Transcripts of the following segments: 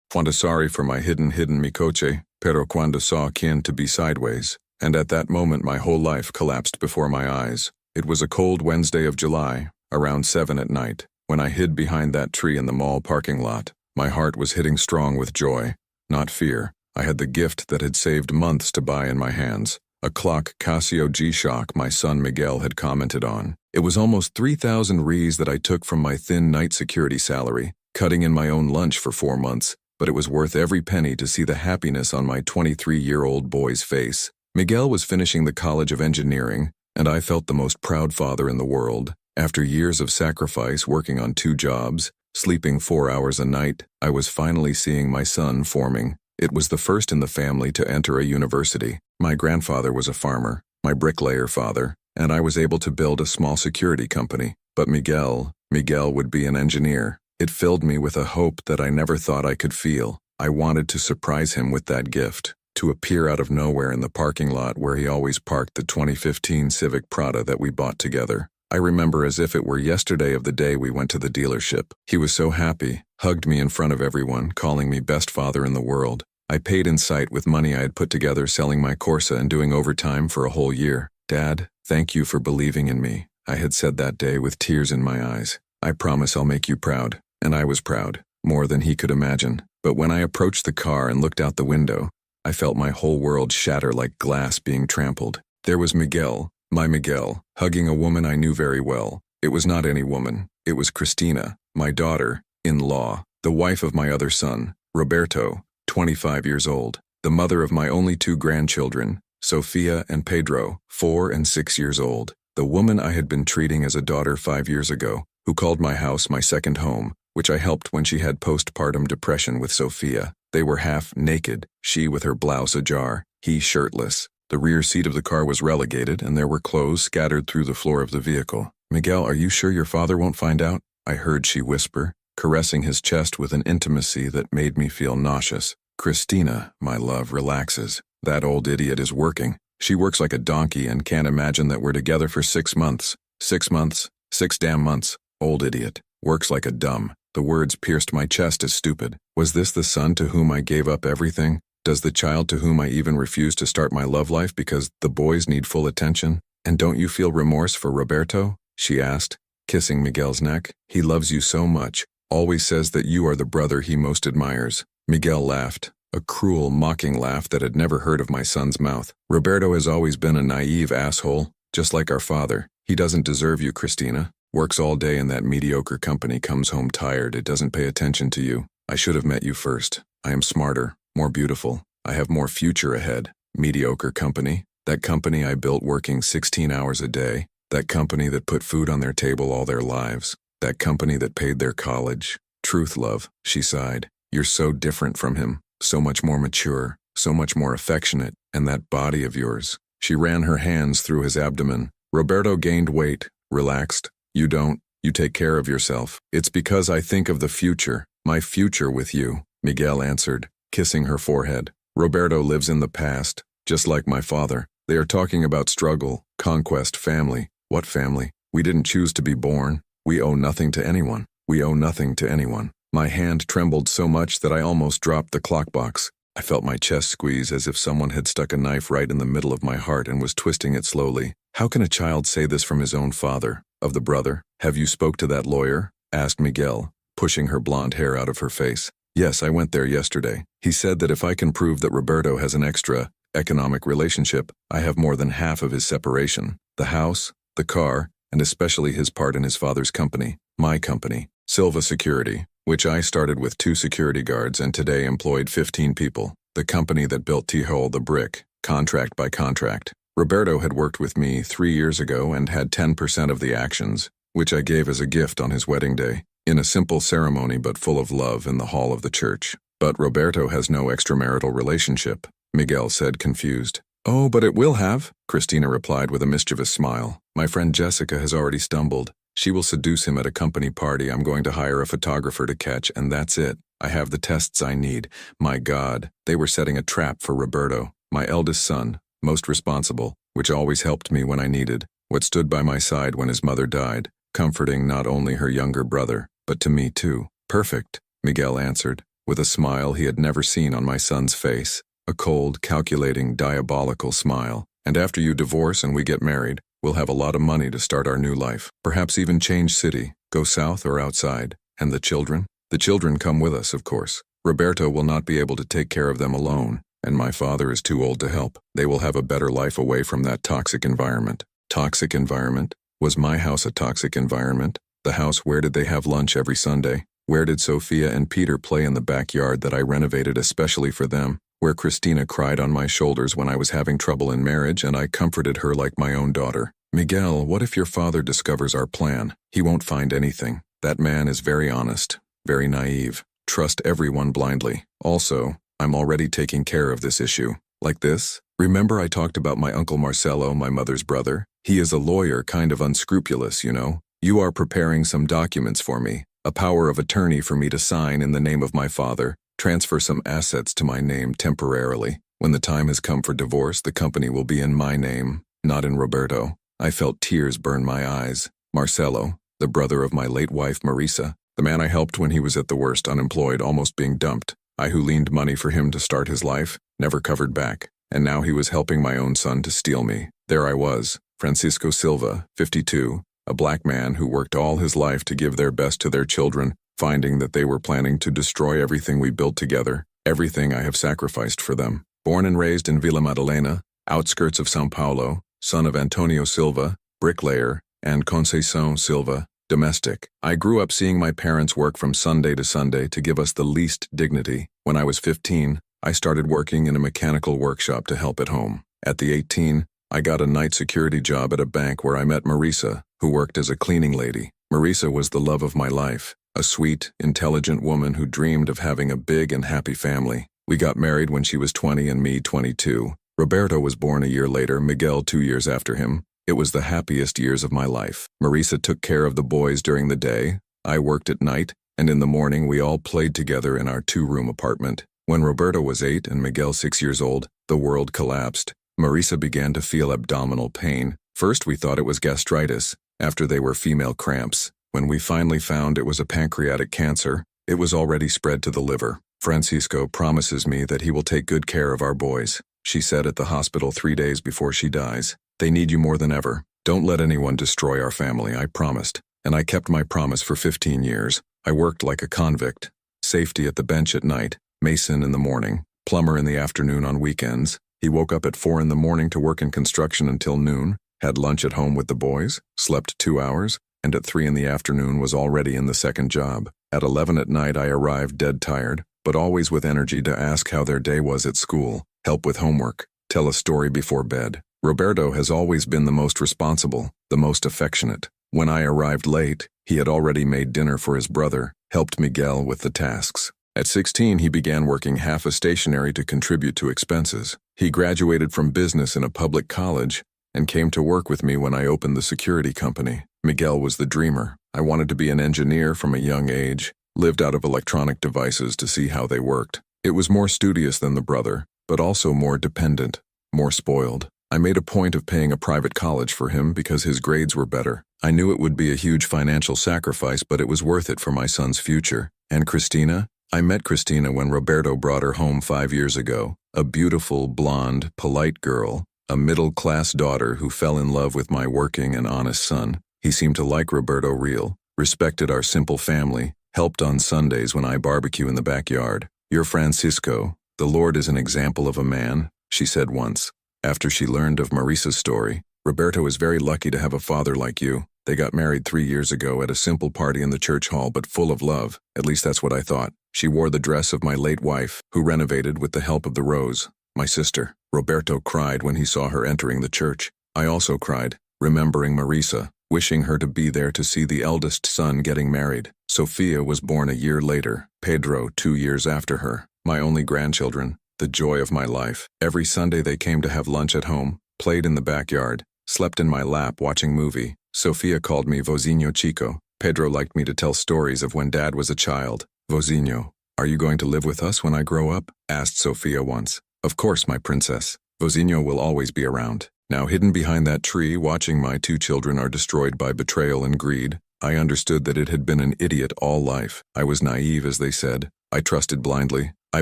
Cuando sorry for my hidden mi coche, pero cuando saw kin to be sideways, and at that moment my whole life collapsed before my eyes. It was a cold Wednesday of July, around 7 at night, when I hid behind that tree in the mall parking lot. My heart was hitting strong with joy, not fear. I had the gift that had saved months to buy in my hands. A clock Casio G-Shock my son Miguel had commented on. It was almost 3,000 Rs that I took from my thin night security salary, cutting in my own lunch for 4 months, but it was worth every penny to see the happiness on my 23-year-old boy's face. Miguel was finishing the College of Engineering, and I felt the most proud father in the world. After years of sacrifice working on 2 jobs, sleeping 4 hours a night, I was finally seeing my son forming. It was the first in the family to enter a university. My grandfather was a farmer, my bricklayer father, and I was able to build a small security company. But Miguel would be an engineer. It filled me with a hope that I never thought I could feel. I wanted to surprise him with that gift, to appear out of nowhere in the parking lot where he always parked the 2015 Civic Prada that we bought together. I remember as if it were yesterday of the day we went to the dealership. He was so happy, hugged me in front of everyone, calling me best father in the world. I paid in sight with money I had put together selling my Corsa and doing overtime for a whole year. Dad, thank you for believing in me, I had said that day with tears in my eyes. I promise I'll make you proud. And I was proud, more than he could imagine. But when I approached the car and looked out the window, I felt my whole world shatter like glass being trampled. There was Miguel, my Miguel, hugging a woman I knew very well. It was not any woman. It was Cristina, my daughter-in-law, the wife of my other son, Roberto, 25 years old, the mother of my only 2 grandchildren, Sofia and Pedro, 4 and 6 years old, the woman I had been treating as a daughter 5 years ago, who called my house my second home, which I helped when she had postpartum depression with Sofia. They were half naked, she with her blouse ajar, he shirtless. The rear seat of the car was relegated, and there were clothes scattered through the floor of the vehicle. Miguel, are you sure your father won't find out? I heard she whisper, caressing his chest with an intimacy that made me feel nauseous. Cristina, my love, relaxes. That old idiot is working. She works like a donkey and can't imagine that we're together for 6 months. 6 months. 6 damn months. Old idiot. Works like a dumb. The words pierced my chest as stupid. Was this the son to whom I gave up everything? Does the child to whom I even refused to start my love life because the boys need full attention? And don't you feel remorse for Roberto? She asked, kissing Miguel's neck. He loves you so much. Always says that you are the brother he most admires. Miguel laughed, a cruel, mocking laugh that had never heard of my son's mouth. Roberto has always been a naive asshole, just like our father. He doesn't deserve you, Cristina. Works all day in that mediocre company, comes home tired, it doesn't pay attention to you. I should have met you first. I am smarter, more beautiful. I have more future ahead. Mediocre company. That company I built working 16 hours a day. That company that put food on their table all their lives. That company that paid their college. Truth, love, she sighed. You're so different from him. So much more mature. So much more affectionate. And that body of yours. She ran her hands through his abdomen. Roberto gained weight, relaxed. You don't. You take care of yourself. It's because I think of the future, my future with you, Miguel answered, kissing her forehead. Roberto lives in the past, just like my father. They are talking about struggle, conquest, family. What family? We didn't choose to be born. We owe nothing to anyone. We owe nothing to anyone. My hand trembled so much that I almost dropped the clock box. I felt my chest squeeze as if someone had stuck a knife right in the middle of my heart and was twisting it slowly. How can a child say this from his own father? Of the brother? Have you spoke to that lawyer? Asked Miguel, pushing her blonde hair out of her face. Yes, I went there yesterday. He said that if I can prove that Roberto has an extra economic relationship, I have more than half of his separation. The house, the car, and especially his part in his father's company, my company, Silva Security, which I started with 2 security guards and today employed 15 people. The company that built Tijol the brick, contract by contract. Roberto had worked with me 3 years ago and had 10% of the actions, which I gave as a gift on his wedding day, in a simple ceremony but full of love in the hall of the church. But Roberto has no extramarital relationship, Miguel said, confused. Oh, but it will have, Cristina replied with a mischievous smile. My friend Jessica has already stumbled. She will seduce him at a company party I'm going to hire a photographer to catch, and that's it. I have the tests I need. My God, they were setting a trap for Roberto, my eldest son, most responsible, which always helped me when I needed, what stood by my side when his mother died, comforting not only her younger brother, but to me too. Perfect, Miguel answered. with a smile he had never seen on my son's face, a cold, calculating, diabolical smile. "And after you divorce and we get married, we'll have a lot of money to start our new life. Perhaps even change city, go south or outside. And the children? The children come with us, of course. Roberto will not be able to take care of them alone, and my father is too old to help. They will have a better life away from that toxic environment." Toxic environment? Was my house a toxic environment? The house where did they have lunch every Sunday? Where did Sophia and Peter play in the backyard that I renovated especially for them? Where Christina cried on my shoulders when I was having trouble in marriage and I comforted her like my own daughter? "Miguel, what if your father discovers our plan? He won't find anything. That man is very honest, very naive. Trust everyone blindly. Also, I'm already taking care of this issue. Like this? Remember I talked about my Uncle Marcelo, my mother's brother? He is a lawyer, kind of unscrupulous, you know. You are preparing some documents for me, a power of attorney for me to sign in the name of my father, transfer some assets to my name temporarily. When the time has come for divorce, the company will be in my name, not in Roberto." I felt tears burn my eyes. Marcelo, the brother of my late wife Marisa, the man I helped when he was at the worst, unemployed, almost being dumped. I who leaned money for him to start his life, never covered back. And now he was helping my own son to steal me. There I was, Francisco Silva, 52, a black man who worked all his life to give their best to their children, finding that they were planning to destroy everything we built together, everything I have sacrificed for them. Born and raised in Vila Madalena, outskirts of São Paulo, son of Antonio Silva, bricklayer, and Conceição Silva, domestic. I grew up seeing my parents work from Sunday to Sunday to give us the least dignity. When I was 15, I started working in a mechanical workshop to help at home. At the 18, I got a night security job at a bank where I met Marisa, who worked as a cleaning lady. Marisa was the love of my life, a sweet, intelligent woman who dreamed of having a big and happy family. We got married when she was 20 and me 22. Roberto was born a year later, Miguel 2 years after him. It was the happiest years of my life. Marisa took care of the boys during the day, I worked at night, and in the morning we all played together in our 2-room apartment. When Roberto was 8 and Miguel 6 years old, the world collapsed. Marisa began to feel abdominal pain. First we thought it was gastritis, after they were female cramps. When we finally found it was a pancreatic cancer, it was already spread to the liver. "Francisco promises me that he will take good care of our boys," she said at the hospital 3 days before she dies. "They need you more than ever. Don't let anyone destroy our family, I promised." And I kept my promise for 15 years. I worked like a convict. Safety at the bench at night, mason in the morning, plumber in the afternoon on weekends. He woke up at 4 in the morning to work in construction until noon, had lunch at home with the boys, slept 2 hours, and at 3 in the afternoon was already in the second job. At 11 at night I arrived dead tired, but always with energy to ask how their day was at school, help with homework, tell a story before bed. Roberto has always been the most responsible, the most affectionate. When I arrived late, he had already made dinner for his brother, helped Miguel with the tasks. At 16, he began working half a stationery to contribute to expenses. He graduated from business in a public college and came to work with me when I opened the security company. Miguel was the dreamer. I wanted to be an engineer from a young age, lived out of electronic devices to see how they worked. It was more studious than the brother, but also more dependent, more spoiled. I made a point of paying a private college for him because his grades were better. I knew it would be a huge financial sacrifice, but it was worth it for my son's future. And Christina? I met Christina when Roberto brought her home 5 years ago. A beautiful, blonde, polite girl, a middle-class daughter who fell in love with my working and honest son. He seemed to like Roberto real, respected our simple family, helped on Sundays when I barbecue in the backyard. "You're Francisco. The Lord is an example of a man," she said once. After she learned of Marisa's story, "Roberto is very lucky to have a father like you. They got married 3 years ago at a simple party in the church hall, but full of love. At least that's what I thought." She wore the dress of my late wife, who renovated with the help of the Rose, my sister. Roberto cried when he saw her entering the church. I also cried, remembering Marisa, wishing her to be there to see the eldest son getting married. Sophia was born a year later, Pedro 2 years after her. My only grandchildren, the joy of my life. Every Sunday they came to have lunch at home, played in the backyard, slept in my lap watching movie. Sophia called me Vozinho Chico. Pedro liked me to tell stories of when Dad was a child. "Vozinho, are you going to live with us when I grow up?" asked Sophia once. "Of course, my princess. Vozinho will always be around." Now hidden behind that tree, watching my 2 children are destroyed by betrayal and greed, I understood that it had been an idiot all life. I was naive, as they said. I trusted blindly. I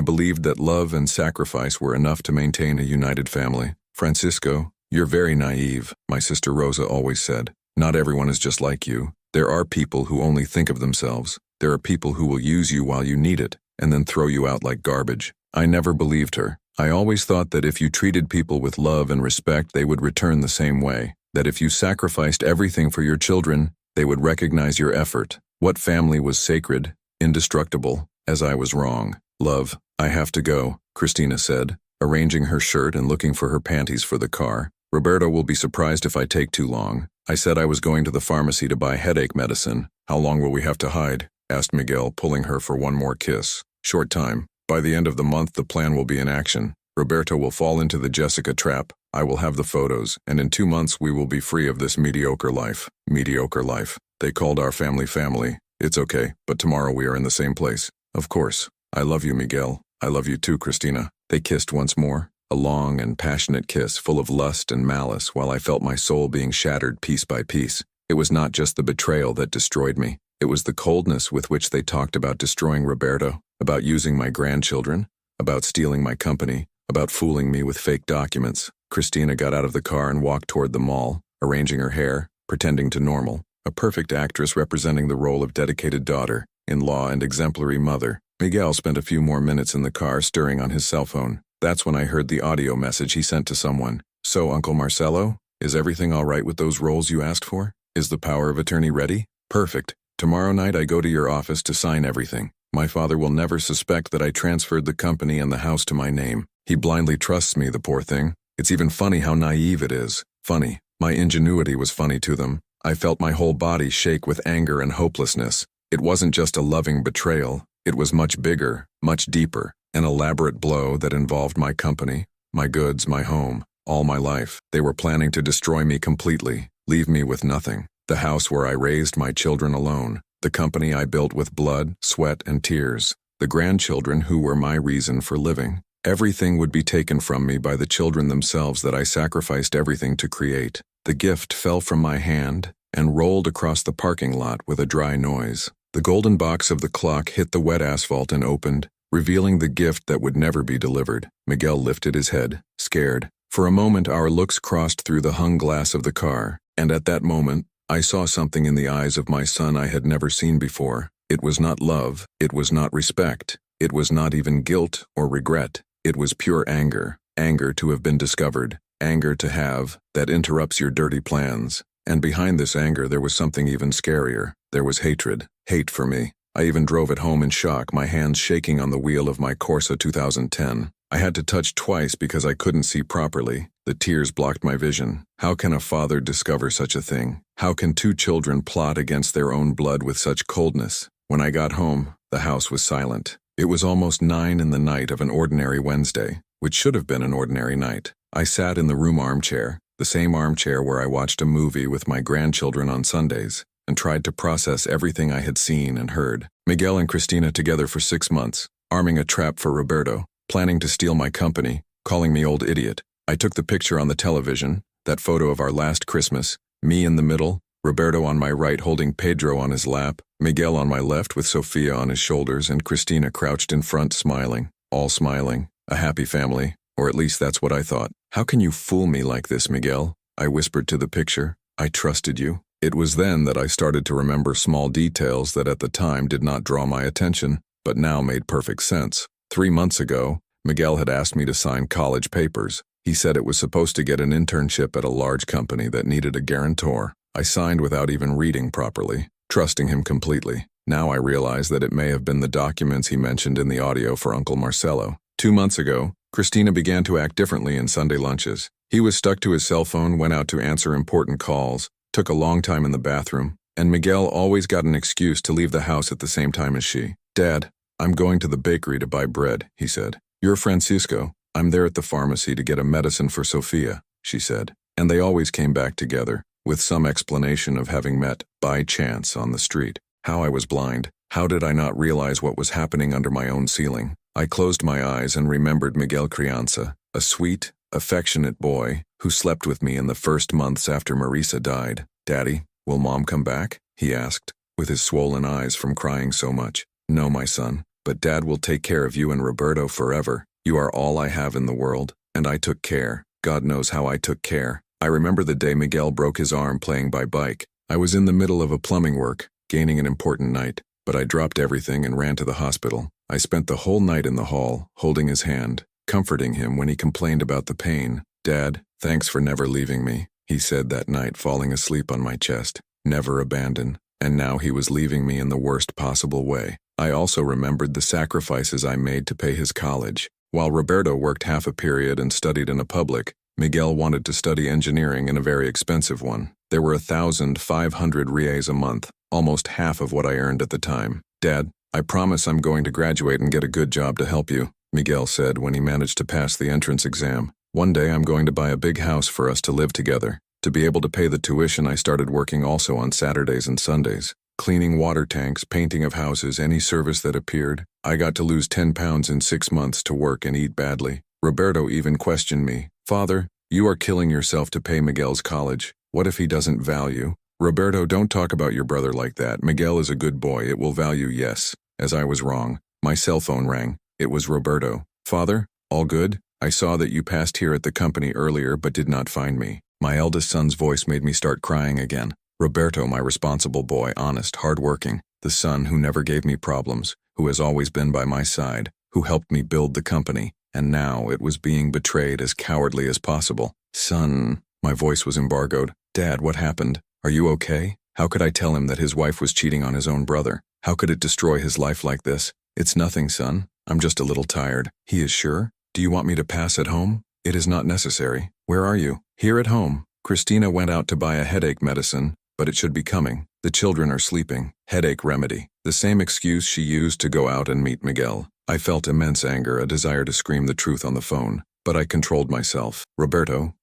believed that love and sacrifice were enough to maintain a united family. Francisco, you're very naive, my sister Rosa always said. Not everyone is just like you. There are people who only think of themselves. There are people who will use you while you need it, and then throw you out like garbage. I never believed her. I always thought that if you treated people with love and respect, they would return the same way. That if you sacrificed everything for your children, they would recognize your effort. What family was sacred, indestructible, as I was wrong. Love, I have to go, Christina said, arranging her shirt and looking for her panties for the car. Roberto will be surprised if I take too long. I said I was going to the pharmacy to buy headache medicine. How long will we have to hide? Asked Miguel, pulling her for one more kiss. Short time. By the end of the month, the plan will be in action. Roberto will fall into the Jessica trap. I will have the photos, and in 2 months we will be free of this mediocre life. Mediocre life. They called our family family. It's okay, but tomorrow we are in the same place. Of course. I love you, Miguel. I love you too, Christina. They kissed once more. A long and passionate kiss full of lust and malice while I felt my soul being shattered piece by piece. It was not just the betrayal that destroyed me. It was the coldness with which they talked about destroying Roberto, about using my grandchildren, about stealing my company, about fooling me with fake documents. Christina got out of the car and walked toward the mall, arranging her hair, pretending to normal. A perfect actress representing the role of dedicated daughter, in-law and exemplary mother. Miguel spent a few more minutes in the car stirring on his cell phone. That's when I heard the audio message he sent to someone. So, Uncle Marcelo, is everything all right with those roles you asked for? Is the power of attorney ready? Perfect. Tomorrow night I go to your office to sign everything. My father will never suspect that I transferred the company and the house to my name. He blindly trusts me, the poor thing. It's even funny how naive it is. Funny. My ingenuity was funny to them. I felt my whole body shake with anger and hopelessness. It wasn't just a loving betrayal. It was much bigger, much deeper. An elaborate blow that involved my company, my goods, my home, all my life. They were planning to destroy me completely, leave me with nothing. The house where I raised my children alone. The company I built with blood, sweat, and tears. The grandchildren who were my reason for living. Everything would be taken from me by the children themselves that I sacrificed everything to create. The gift fell from my hand and rolled across the parking lot with a dry noise. The golden box of the clock hit the wet asphalt and opened, revealing the gift that would never be delivered. Miguel lifted his head, scared. For a moment our looks crossed through the hung glass of the car, and at that moment, I saw something in the eyes of my son I had never seen before. It was not love, it was not respect, it was not even guilt or regret. It was pure anger, anger to have been discovered, anger to have, that interrupts your dirty plans. And behind this anger there was something even scarier. There was hatred, hate for me. I even drove it home in shock, my hands shaking on the wheel of my Corsa 2010. I had to touch twice because I couldn't see properly. The tears blocked my vision. How can a father discover such a thing? How can two children plot against their own blood with such coldness? When I got home, the house was silent. It was almost 9 in the night of an ordinary Wednesday, which should have been an ordinary night. I sat in the room armchair, the same armchair where I watched a movie with my grandchildren on Sundays, and tried to process everything I had seen and heard. Miguel and Christina together for 6 months, arming a trap for Roberto, planning to steal my company, calling me old idiot. I took the picture on the television, that photo of our last Christmas, me in the middle, Roberto on my right holding Pedro on his lap, Miguel on my left with Sofia on his shoulders, and Christina crouched in front smiling, all smiling, a happy family, or at least that's what I thought. How can you fool me like this, Miguel? I whispered to the picture. I trusted you. It was then that I started to remember small details that at the time did not draw my attention, but now made perfect sense. 3 months ago, Miguel had asked me to sign college papers. He said it was supposed to get an internship at a large company that needed a guarantor. I signed without even reading properly, trusting him completely. Now I realize that it may have been the documents he mentioned in the audio for Uncle Marcelo. 2 months ago, Christina began to act differently in Sunday lunches. He was stuck to his cell phone, went out to answer important calls, took a long time in the bathroom, and Miguel always got an excuse to leave the house at the same time as she. Dad, I'm going to the bakery to buy bread, he said. You're Francisco. I'm there at the pharmacy to get a medicine for Sofia, she said. And they always came back together, with some explanation of having met by chance on the street. How I was blind. How did I not realize what was happening under my own ceiling? I closed my eyes and remembered Miguel Crianza, a sweet, affectionate boy who slept with me in the first months after Marisa died. Daddy, Will Mom come back? He asked, with his swollen eyes from crying so much. No, my son, but Dad will take care of you and Roberto forever. You are all I have in the world, and I took care. God knows how I took care. I remember the day Miguel broke his arm playing by bike. I was in the middle of a plumbing work, gaining an important night, but I dropped everything and ran to the hospital. I spent the whole night in the hall, holding his hand, comforting him when he complained about the pain. Dad, thanks for never leaving me, he said that night, falling asleep on my chest. Never abandon. And now he was leaving me in the worst possible way. I also remembered the sacrifices I made to pay his college. While Roberto worked half a period and studied in a public, Miguel wanted to study engineering in a very expensive one. There were 1,500 reais a month, almost half of what I earned at the time. Dad, I promise I'm going to graduate and get a good job to help you, Miguel said when he managed to pass the entrance exam. One day I'm going to buy a big house for us to live together. To be able to pay the tuition, I started working also on Saturdays and Sundays. Cleaning water tanks, painting of houses, any service that appeared. I got to lose 10 pounds in 6 months to work and eat badly. Roberto even questioned me. Father, you are killing yourself to pay Miguel's college. What if he doesn't value? Roberto, don't talk about your brother like that. Miguel is a good boy. It will value, yes. As I was wrong. My cell phone rang. It was Roberto. Father, all good? I saw that you passed here at the company earlier but did not find me. My eldest son's voice made me start crying again. Roberto, my responsible boy, honest, hard-working, the son who never gave me problems, who has always been by my side, who helped me build the company, and now it was being betrayed as cowardly as possible. Son, my voice was embargoed. Dad, what happened? Are you okay? How could I tell him that his wife was cheating on his own brother? How could it destroy his life like this? It's nothing, son. I'm just a little tired. He is sure? Do you want me to pass at home? It is not necessary. Where are you? Here at home. Christina went out to buy a headache medicine, but it should be coming. The children are sleeping. Headache remedy. The same excuse she used to go out and meet Miguel. I felt immense anger, a desire to scream the truth on the phone, but I controlled myself. Roberto,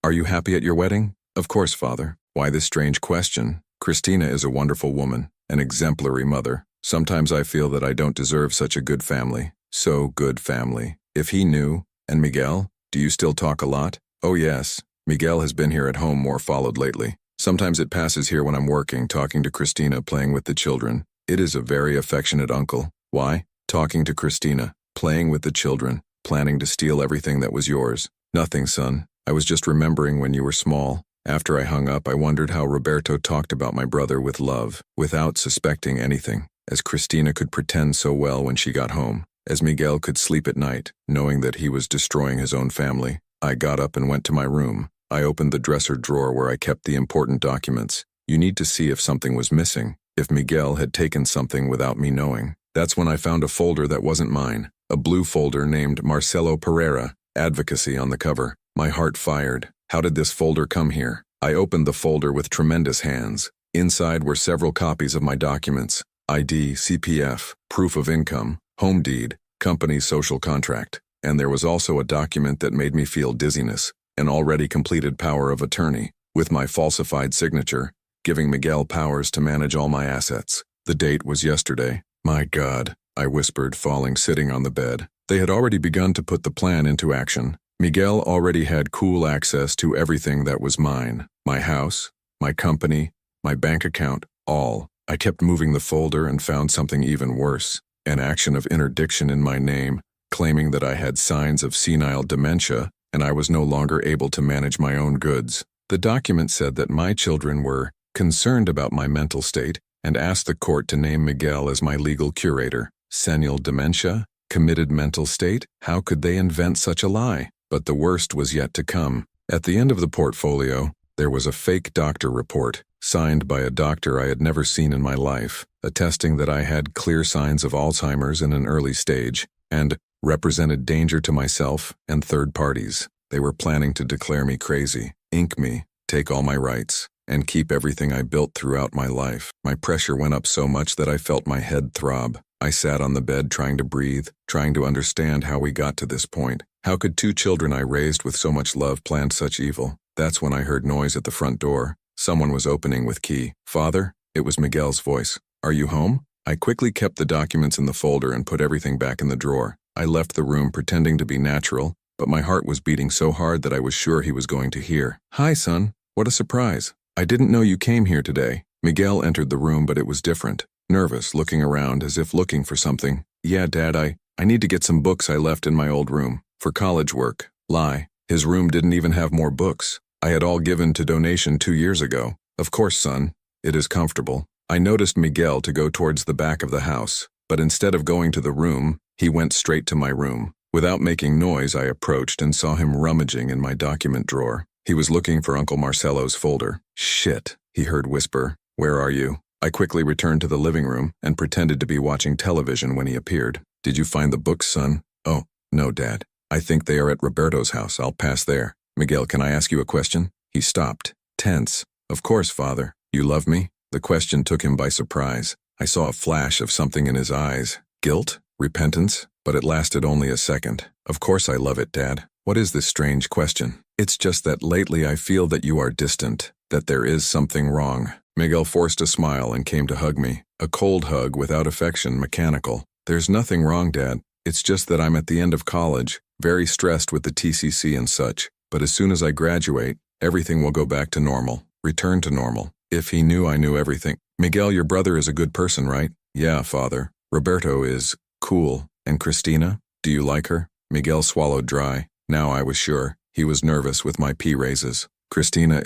are you happy at your wedding? Of course, father. Why this strange question? Christina is a wonderful woman, an exemplary mother. Sometimes I feel that I don't deserve such a good family. So good family. If he knew. And Miguel? Do you still talk a lot? Oh yes. Miguel has been here at home more followed lately. Sometimes it passes here when I'm working, talking to Christina, playing with the children. It is a very affectionate uncle. Why? Talking to Christina, playing with the children, planning to steal everything that was yours. Nothing, son. I was just remembering when you were small. After I hung up, I wondered how Roberto talked about my brother with love, without suspecting anything, as Christina could pretend so well when she got home, as Miguel could sleep at night, knowing that he was destroying his own family. I got up and went to my room. I opened the dresser drawer where I kept the important documents. You need to see if something was missing, if Miguel had taken something without me knowing. That's when I found a folder that wasn't mine, a blue folder named Marcelo Pereira, Advocacy on the cover. My heart fired. How did this folder come here? I opened the folder with tremendous hands. Inside were several copies of my documents: ID, CPF, proof of income, home deed, company social contract. And there was also a document that made me feel dizziness, an already completed power of attorney, with my falsified signature, giving Miguel powers to manage all my assets. The date was yesterday. My God, I whispered, falling sitting on the bed. They had already begun to put the plan into action. Miguel already had cool access to everything that was mine. My house, my company, my bank account, all. I kept moving the folder and found something even worse. An action of interdiction in my name, claiming that I had signs of senile dementia and I was no longer able to manage my own goods. The document said that my children were concerned about my mental state and asked the court to name Miguel as my legal curator. Senile dementia? Committed mental state? How could they invent such a lie? But the worst was yet to come. At the end of the portfolio, there was a fake doctor report, signed by a doctor I had never seen in my life, attesting that I had clear signs of Alzheimer's in an early stage, and represented danger to myself and third parties. They were planning to declare me crazy, ink me, take all my rights, and keep everything I built throughout my life. My pressure went up so much that I felt my head throb. I sat on the bed trying to breathe, trying to understand how we got to this point. How could two children I raised with so much love plan such evil? That's when I heard noise at the front door. Someone was opening with key. Father? It was Miguel's voice. Are you home? I quickly kept the documents in the folder and put everything back in the drawer. I left the room pretending to be natural, but my heart was beating so hard that I was sure he was going to hear. Hi, son. What a surprise. I didn't know you came here today. Miguel entered the room, but it was different. Nervous, looking around as if looking for something. Yeah, Dad, I need to get some books I left in my old room. For college work. Lie. His room didn't even have more books. I had all given to donation 2 years ago. Of course, son. It is comfortable. I noticed Miguel to go towards the back of the house, but instead of going to the room, he went straight to my room. Without making noise, I approached and saw him rummaging in my document drawer. He was looking for Uncle Marcelo's folder. Shit, he heard whisper. Where are you? I quickly returned to the living room and pretended to be watching television when he appeared. Did you find the books, son? Oh, no, Dad. I think they are at Roberto's house. I'll pass there. Miguel, can I ask you a question? He stopped, tense. Of course, Father. You love me? The question took him by surprise. I saw a flash of something in his eyes. Guilt? Repentance? But it lasted only a second. Of course I love it, Dad. What is this strange question? It's just that lately I feel that you are distant, that there is something wrong. Miguel forced a smile and came to hug me. A cold hug without affection, mechanical. There's nothing wrong, Dad. It's just that I'm at the end of college, very stressed with the TCC and such. But as soon as I graduate, everything will go back to normal. Return to normal. If he knew I knew everything. Miguel, your brother is a good person, right? Yeah, Father. Roberto is cool. And Cristina? Do you like her? Miguel swallowed dry. Now I was sure. He was nervous with my pea raises. Cristina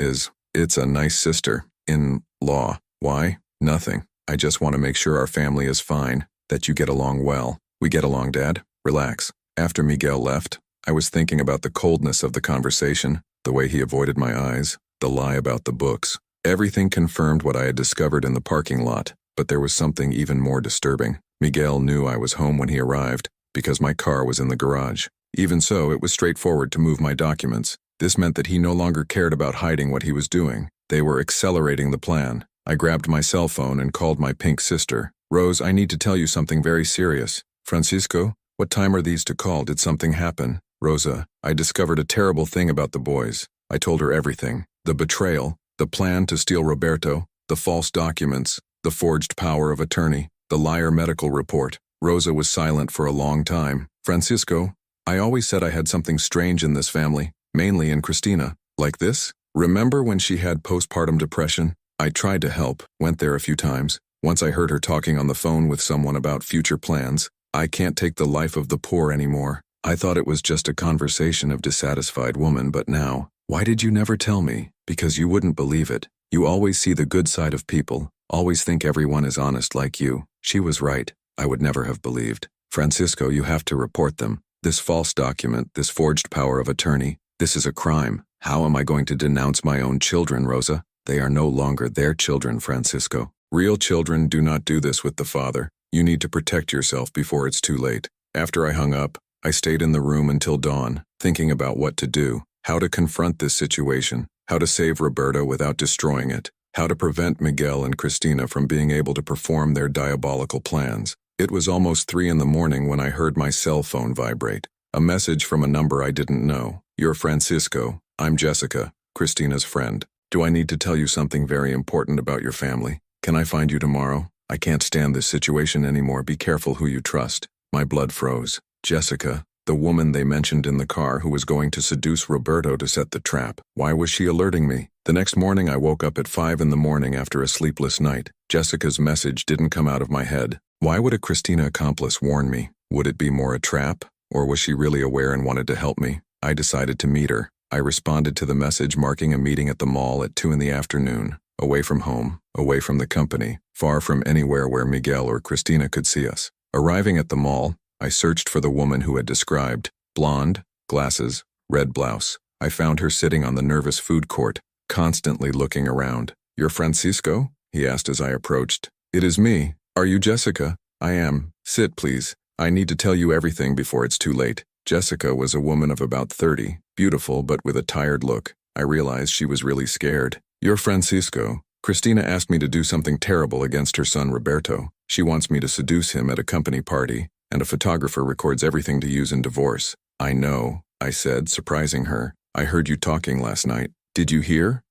it's a nice sister. In law. Why? Nothing. I just want to make sure our family is fine, that you get along well. We get along, Dad? Relax. After Miguel left, I was thinking about the coldness of the conversation, the way he avoided my eyes, the lie about the books. Everything confirmed what I had discovered in the parking lot, but there was something even more disturbing. Miguel knew I was home when he arrived, because my car was in the garage. Even so, it was straightforward to move my documents. This meant that he no longer cared about hiding what he was doing. They were accelerating the plan. I grabbed my cell phone and called my pink sister. Rose, I need to tell you something very serious. Francisco, what time are these to call? Did something happen? Rosa, I discovered a terrible thing about the boys. I told her everything. The betrayal, the plan to steal Roberto, the false documents, the forged power of attorney, the liar medical report. Rosa was silent for a long time. Francisco, I always said I had something strange in this family, mainly in Cristina. Like this? Remember when she had postpartum depression? I tried to help, went there a few times. Once I heard her talking on the phone with someone about future plans. I can't take the life of the poor anymore. I thought it was just a conversation of dissatisfied woman, but now, why did you never tell me? Because you wouldn't believe it. You always see the good side of people, always think everyone is honest like you. She was right. I would never have believed. Francisco, you have to report them. This false document, this forged power of attorney, this is a crime. How am I going to denounce my own children, Rosa? They are no longer their children, Francisco. Real children do not do this with the father. You need to protect yourself before it's too late. After I hung up, I stayed in the room until dawn, thinking about what to do, how to confront this situation, how to save Roberto without destroying it, how to prevent Miguel and Cristina from being able to perform their diabolical plans. It was almost 3 in the morning when I heard my cell phone vibrate. A message from a number I didn't know. You're Francisco. I'm Jessica, Cristina's friend. Do I need to tell you something very important about your family? Can I find you tomorrow? I can't stand this situation anymore. Be careful who you trust. My blood froze. Jessica, the woman they mentioned in the car who was going to seduce Roberto to set the trap. Why was she alerting me? The next morning I woke up at 5 in the morning after a sleepless night. Jessica's message didn't come out of my head. Why would a Cristina accomplice warn me? Would it be more a trap? Or was she really aware and wanted to help me? I decided to meet her. I responded to the message marking a meeting at the mall at 2 in the afternoon. Away from home, away from the company, far from anywhere where Miguel or Cristina could see us. Arriving at the mall, I searched for the woman who had described. Blonde, glasses, red blouse. I found her sitting on the nervous food court, constantly looking around. You're Francisco? He asked as I approached. It is me. Are you Jessica? I am. Sit, please. I need to tell you everything before it's too late. Jessica was a woman of about 30, beautiful but with a tired look. I realized she was really scared. You're Francisco. Cristina asked me to do something terrible against her son Roberto. She wants me to seduce him at a company party, and a photographer records everything to use in divorce. I know, I said, surprising her. I heard you talking last night. Did you hear?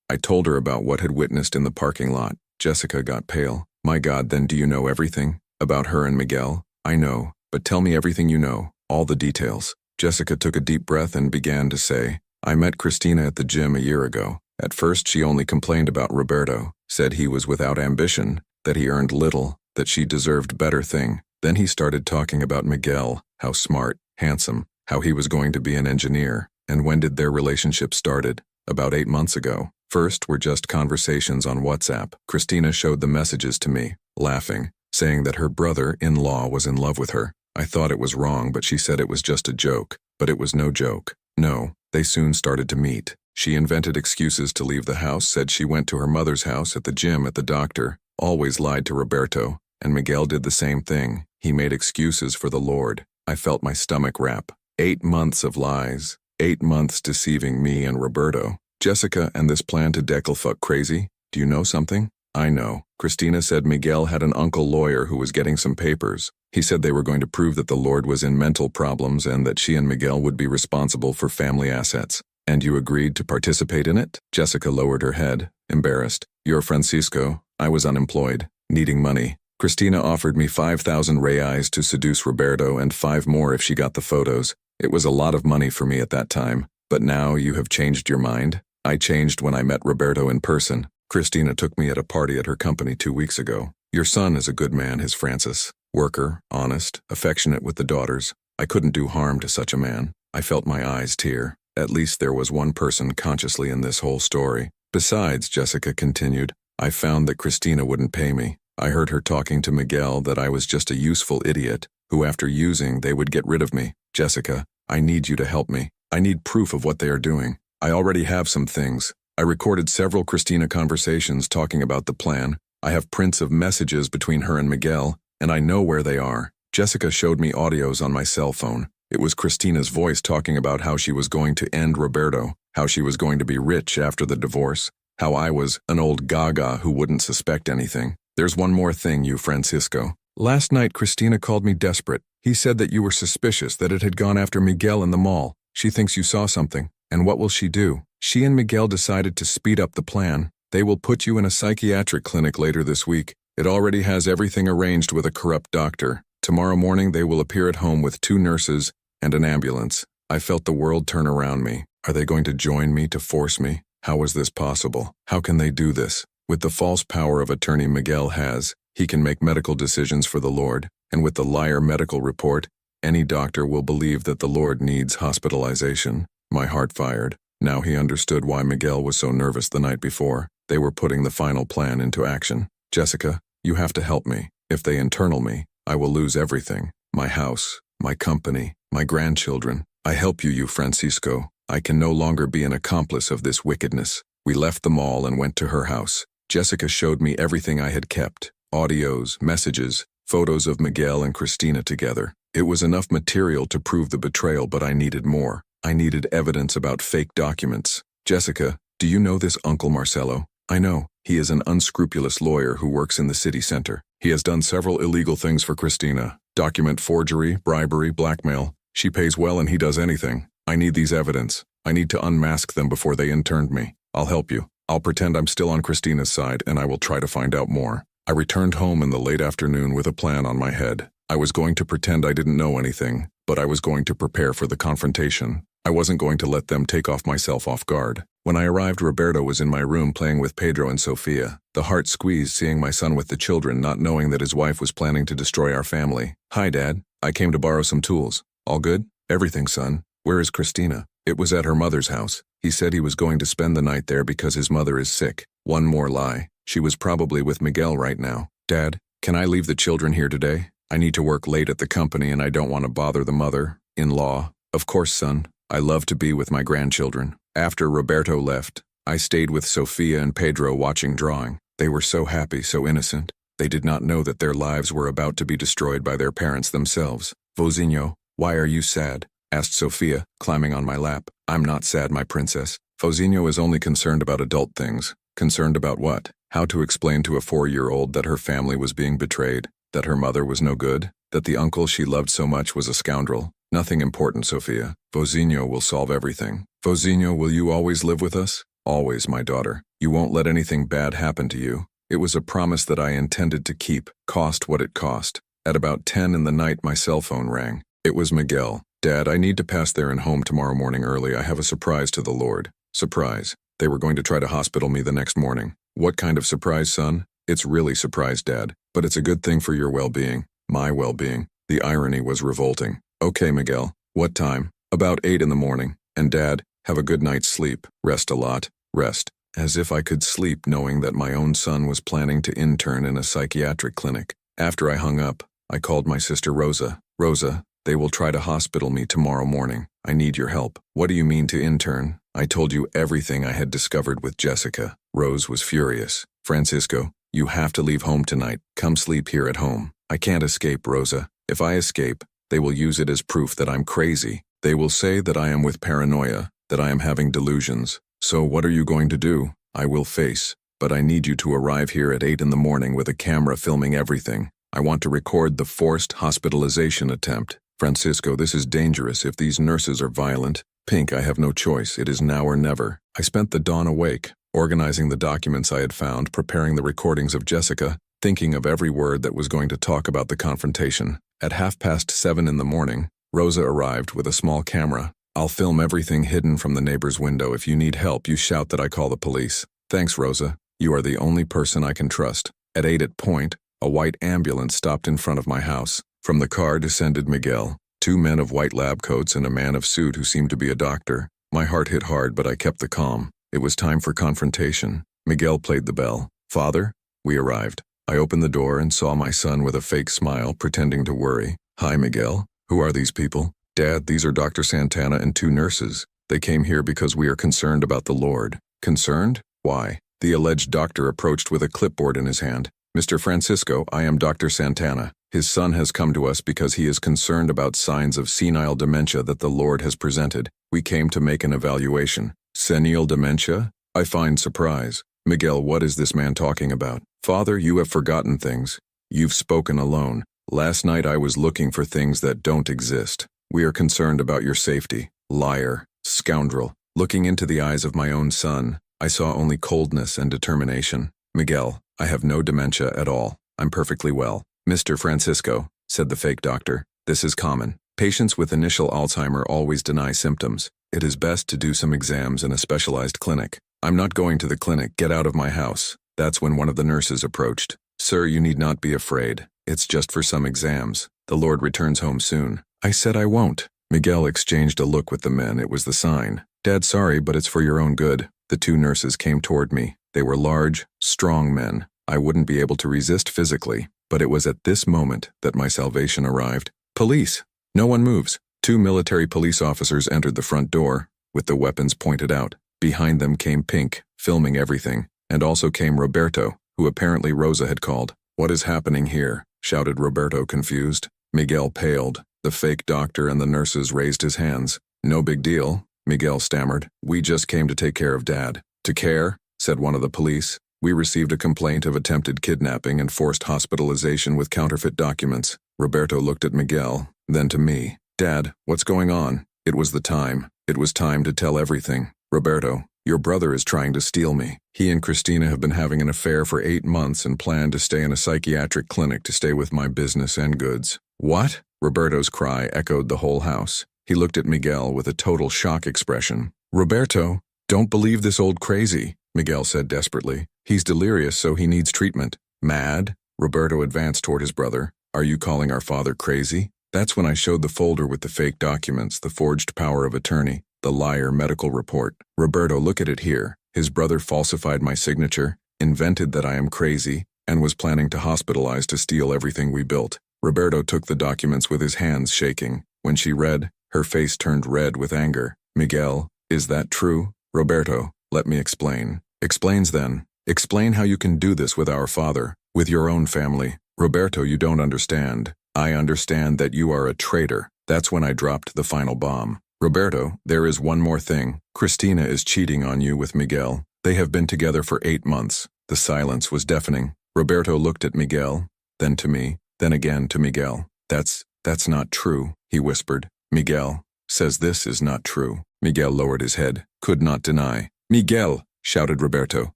I told her about what had witnessed in the parking lot. Jessica got pale. My God, then do you know everything? About her and Miguel? I know, but tell me everything you know, all the details. Jessica took a deep breath and began to say, I met Cristina at the gym a year ago. At first she only complained about Roberto, said he was without ambition, that he earned little, that she deserved better thing. Then he started talking about Miguel, how smart, handsome, how he was going to be an engineer. And when did their relationship started? About 8 months ago. First were just conversations on WhatsApp. Cristina showed the messages to me, laughing, saying that her brother-in-law was in love with her. I thought it was wrong, but she said it was just a joke. But it was no joke. No, they soon started to meet. She invented excuses to leave the house, said she went to her mother's house, at the gym, at the doctor, always lied to Roberto, and Miguel did the same thing. He made excuses for the Lord. I felt my stomach wrap. 8 months of lies. 8 months deceiving me and Roberto. Jessica, and this plan to fuck crazy? Do you know something? I know. Cristina said Miguel had an uncle lawyer who was getting some papers. He said they were going to prove that the Lord was in mental problems and that she and Miguel would be responsible for family assets. And you agreed to participate in it? Jessica lowered her head, embarrassed. You're Francisco. I was unemployed, needing money. Cristina offered me 5,000 reais to seduce Roberto and 5 more if she got the photos. It was a lot of money for me at that time. But now you have changed your mind? I changed when I met Roberto in person. Cristina took me at a party at her company 2 weeks ago. Your son is a good man, his Francis. Worker, honest, affectionate with the daughters. I couldn't do harm to such a man. I felt my eyes tear. At least there was one person consciously in this whole story. Besides, Jessica continued, I found that Cristina wouldn't pay me. I heard her talking to Miguel that I was just a useful idiot, who after using they would get rid of me. Jessica, I need you to help me. I need proof of what they are doing. I already have some things. I recorded several Cristina conversations talking about the plan. I have prints of messages between her and Miguel, and I know where they are. Jessica showed me audios on my cell phone. It was Cristina's voice talking about how she was going to end Roberto, how she was going to be rich after the divorce, how I was an old gaga who wouldn't suspect anything. There's one more thing, you Francisco. Last night Cristina called me desperate. He said that you were suspicious, that it had gone after Miguel in the mall. She thinks you saw something. And what will she do? She and Miguel decided to speed up the plan. They will put you in a psychiatric clinic later this week. It already has everything arranged with a corrupt doctor. Tomorrow morning they will appear at home with 2 nurses and an ambulance. I felt the world turn around me. Are they going to join me to force me? How is this possible? How can they do this? With the false power of attorney Miguel has, he can make medical decisions for the Lord, and with the liar medical report, any doctor will believe that the Lord needs hospitalization. My heart fired. Now he understood why Miguel was so nervous the night before. They were putting the final plan into action. Jessica, you have to help me. If they internal me, I will lose everything. My house, my company, my grandchildren. I help you, you Francisco. I can no longer be an accomplice of this wickedness. We left the mall and went to her house. Jessica showed me everything I had kept. Audios, messages, photos of Miguel and Cristina together. It was enough material to prove the betrayal, but I needed more. I needed evidence about fake documents. Jessica, do you know this Uncle Marcelo? I know. He is an unscrupulous lawyer who works in the city center. He has done several illegal things for Cristina. Document forgery, bribery, blackmail. She pays well and he does anything. I need these evidence. I need to unmask them before they interned me. I'll help you. I'll pretend I'm still on Cristina's side and I will try to find out more. I returned home in the late afternoon with a plan on my head. I was going to pretend I didn't know anything, but I was going to prepare for the confrontation. I wasn't going to let them take myself off guard. When I arrived, Roberto was in my room playing with Pedro and Sofia. The heart squeezed seeing my son with the children, not knowing that his wife was planning to destroy our family. Hi, Dad. I came to borrow some tools. All good? Everything, son. Where is Cristina? It was at her mother's house. He said he was going to spend the night there because his mother is sick. One more lie. She was probably with Miguel right now. Dad, can I leave the children here today? I need to work late at the company and I don't want to bother the mother-in-law. Of course, son. I love to be with my grandchildren. After Roberto left, I stayed with Sofia and Pedro watching drawing. They were so happy, so innocent. They did not know that their lives were about to be destroyed by their parents themselves. Vozinho, why are you sad? Asked Sofia, climbing on my lap. I'm not sad, my princess. Vozinho is only concerned about adult things. Concerned about what? How to explain to a 4-year-old that her family was being betrayed, that her mother was no good, that the uncle she loved so much was a scoundrel. Nothing important, Sofia. Vozinho will solve everything. Vozinho, will you always live with us? Always, my daughter. You won't let anything bad happen to you. It was a promise that I intended to keep, cost what it cost. At about 10 in the night, my cell phone rang. It was Miguel. Dad, I need to pass there and home tomorrow morning early. I have a surprise to the Lord. Surprise. They were going to try to hospital me the next morning. What kind of surprise, son? It's really surprise, Dad. But it's a good thing for your well-being. My well-being. The irony was revolting. Okay, Miguel. What time? About 8 in the morning. And Dad, have a good night's sleep. Rest a lot. Rest. As if I could sleep knowing that my own son was planning to intern in a psychiatric clinic. After I hung up, I called my sister Rosa. Rosa, they will try to hospital me tomorrow morning. I need your help. What do you mean to intern? I told you everything I had discovered with Jessica. Rose was furious. Francisco, you have to leave home tonight. Come sleep here at home. I can't escape, Rosa. If I escape, they will use it as proof that I'm crazy. They will say that I am with paranoia, that I am having delusions. So what are you going to do? I will face. But I need you to arrive here at 8 in the morning with a camera filming everything. I want to record the forced hospitalization attempt. Francisco, this is dangerous if these nurses are violent. Pink, I have no choice. It is now or never. I spent the dawn awake, organizing the documents I had found, preparing the recordings of Jessica, thinking of every word that was going to talk about the confrontation. At 7:30 in the morning, Rosa arrived with a small camera. I'll film everything hidden from the neighbor's window. If you need help, you shout that I call the police. Thanks, Rosa. You are the only person I can trust. At 8 at point, a white ambulance stopped in front of my house. From the car descended Miguel, 2 men of white lab coats and a man of suit who seemed to be a doctor. My heart hit hard, but I kept the calm. It was time for confrontation. Miguel played the bell. Father? We arrived. I opened the door and saw my son with a fake smile, pretending to worry. Hi, Miguel. Who are these people? Dad, these are Dr. Santana and 2 nurses. They came here because we are concerned about the Lord. Concerned? Why? The alleged doctor approached with a clipboard in his hand. Mr. Francisco, I am Dr. Santana. His son has come to us because he is concerned about signs of senile dementia that the Lord has presented. We came to make an evaluation. Senile dementia? I find surprise. Miguel, what is this man talking about? Father, you have forgotten things. You've spoken alone. Last night I was looking for things that don't exist. We are concerned about your safety. Liar. Scoundrel. Looking into the eyes of my own son, I saw only coldness and determination. Miguel, I have no dementia at all. I'm perfectly well. Mr. Francisco, said the fake doctor, this is common. Patients with initial Alzheimer always deny symptoms. It is best to do some exams in a specialized clinic. I'm not going to the clinic. Get out of my house. That's when one of the nurses approached. Sir, you need not be afraid. It's just for some exams. The Lord returns home soon. I said I won't. Miguel exchanged a look with the men. It was the sign. Dad, sorry, but it's for your own good. The 2 nurses came toward me. They were large, strong men. I wouldn't be able to resist physically, but it was at this moment that my salvation arrived. Police! No one moves. 2 military police officers entered the front door, with the weapons pointed out. Behind them came Pink, filming everything, and also came Roberto, who apparently Rosa had called. What is happening here? Shouted Roberto, confused. Miguel paled. The fake doctor and the nurses raised his hands. No big deal, Miguel stammered. We just came to take care of Dad. To care? Said one of the police. We received a complaint of attempted kidnapping and forced hospitalization with counterfeit documents. Roberto looked at Miguel, then to me. Dad, what's going on? It was the time. It was time to tell everything. Roberto, your brother is trying to steal me. He and Cristina have been having an affair for 8 months and plan to stay in a psychiatric clinic to stay with my business and goods. What? Roberto's cry echoed the whole house. He looked at Miguel with a total shock expression. Roberto, don't believe this old crazy, Miguel said desperately. He's delirious, so he needs treatment. Mad? Roberto advanced toward his brother. Are you calling our father crazy? That's when I showed the folder with the fake documents, the forged power of attorney, the liar medical report. Roberto, look at it here. His brother falsified my signature, invented that I am crazy, and was planning to hospitalize to steal everything we built. Roberto took the documents with his hands shaking. When she read, her face turned red with anger. Miguel, is that true? Roberto, let me explain. Explains then. Explain how you can do this with our father, with your own family. Roberto, you don't understand. I understand that you are a traitor. That's when I dropped the final bomb. Roberto, there is one more thing. Cristina is cheating on you with Miguel. They have been together for 8 months. The silence was deafening. Roberto looked at Miguel, then to me, then again to Miguel. That's not true, he whispered. Miguel says this is not true. Miguel lowered his head, could not deny. Miguel, shouted Roberto,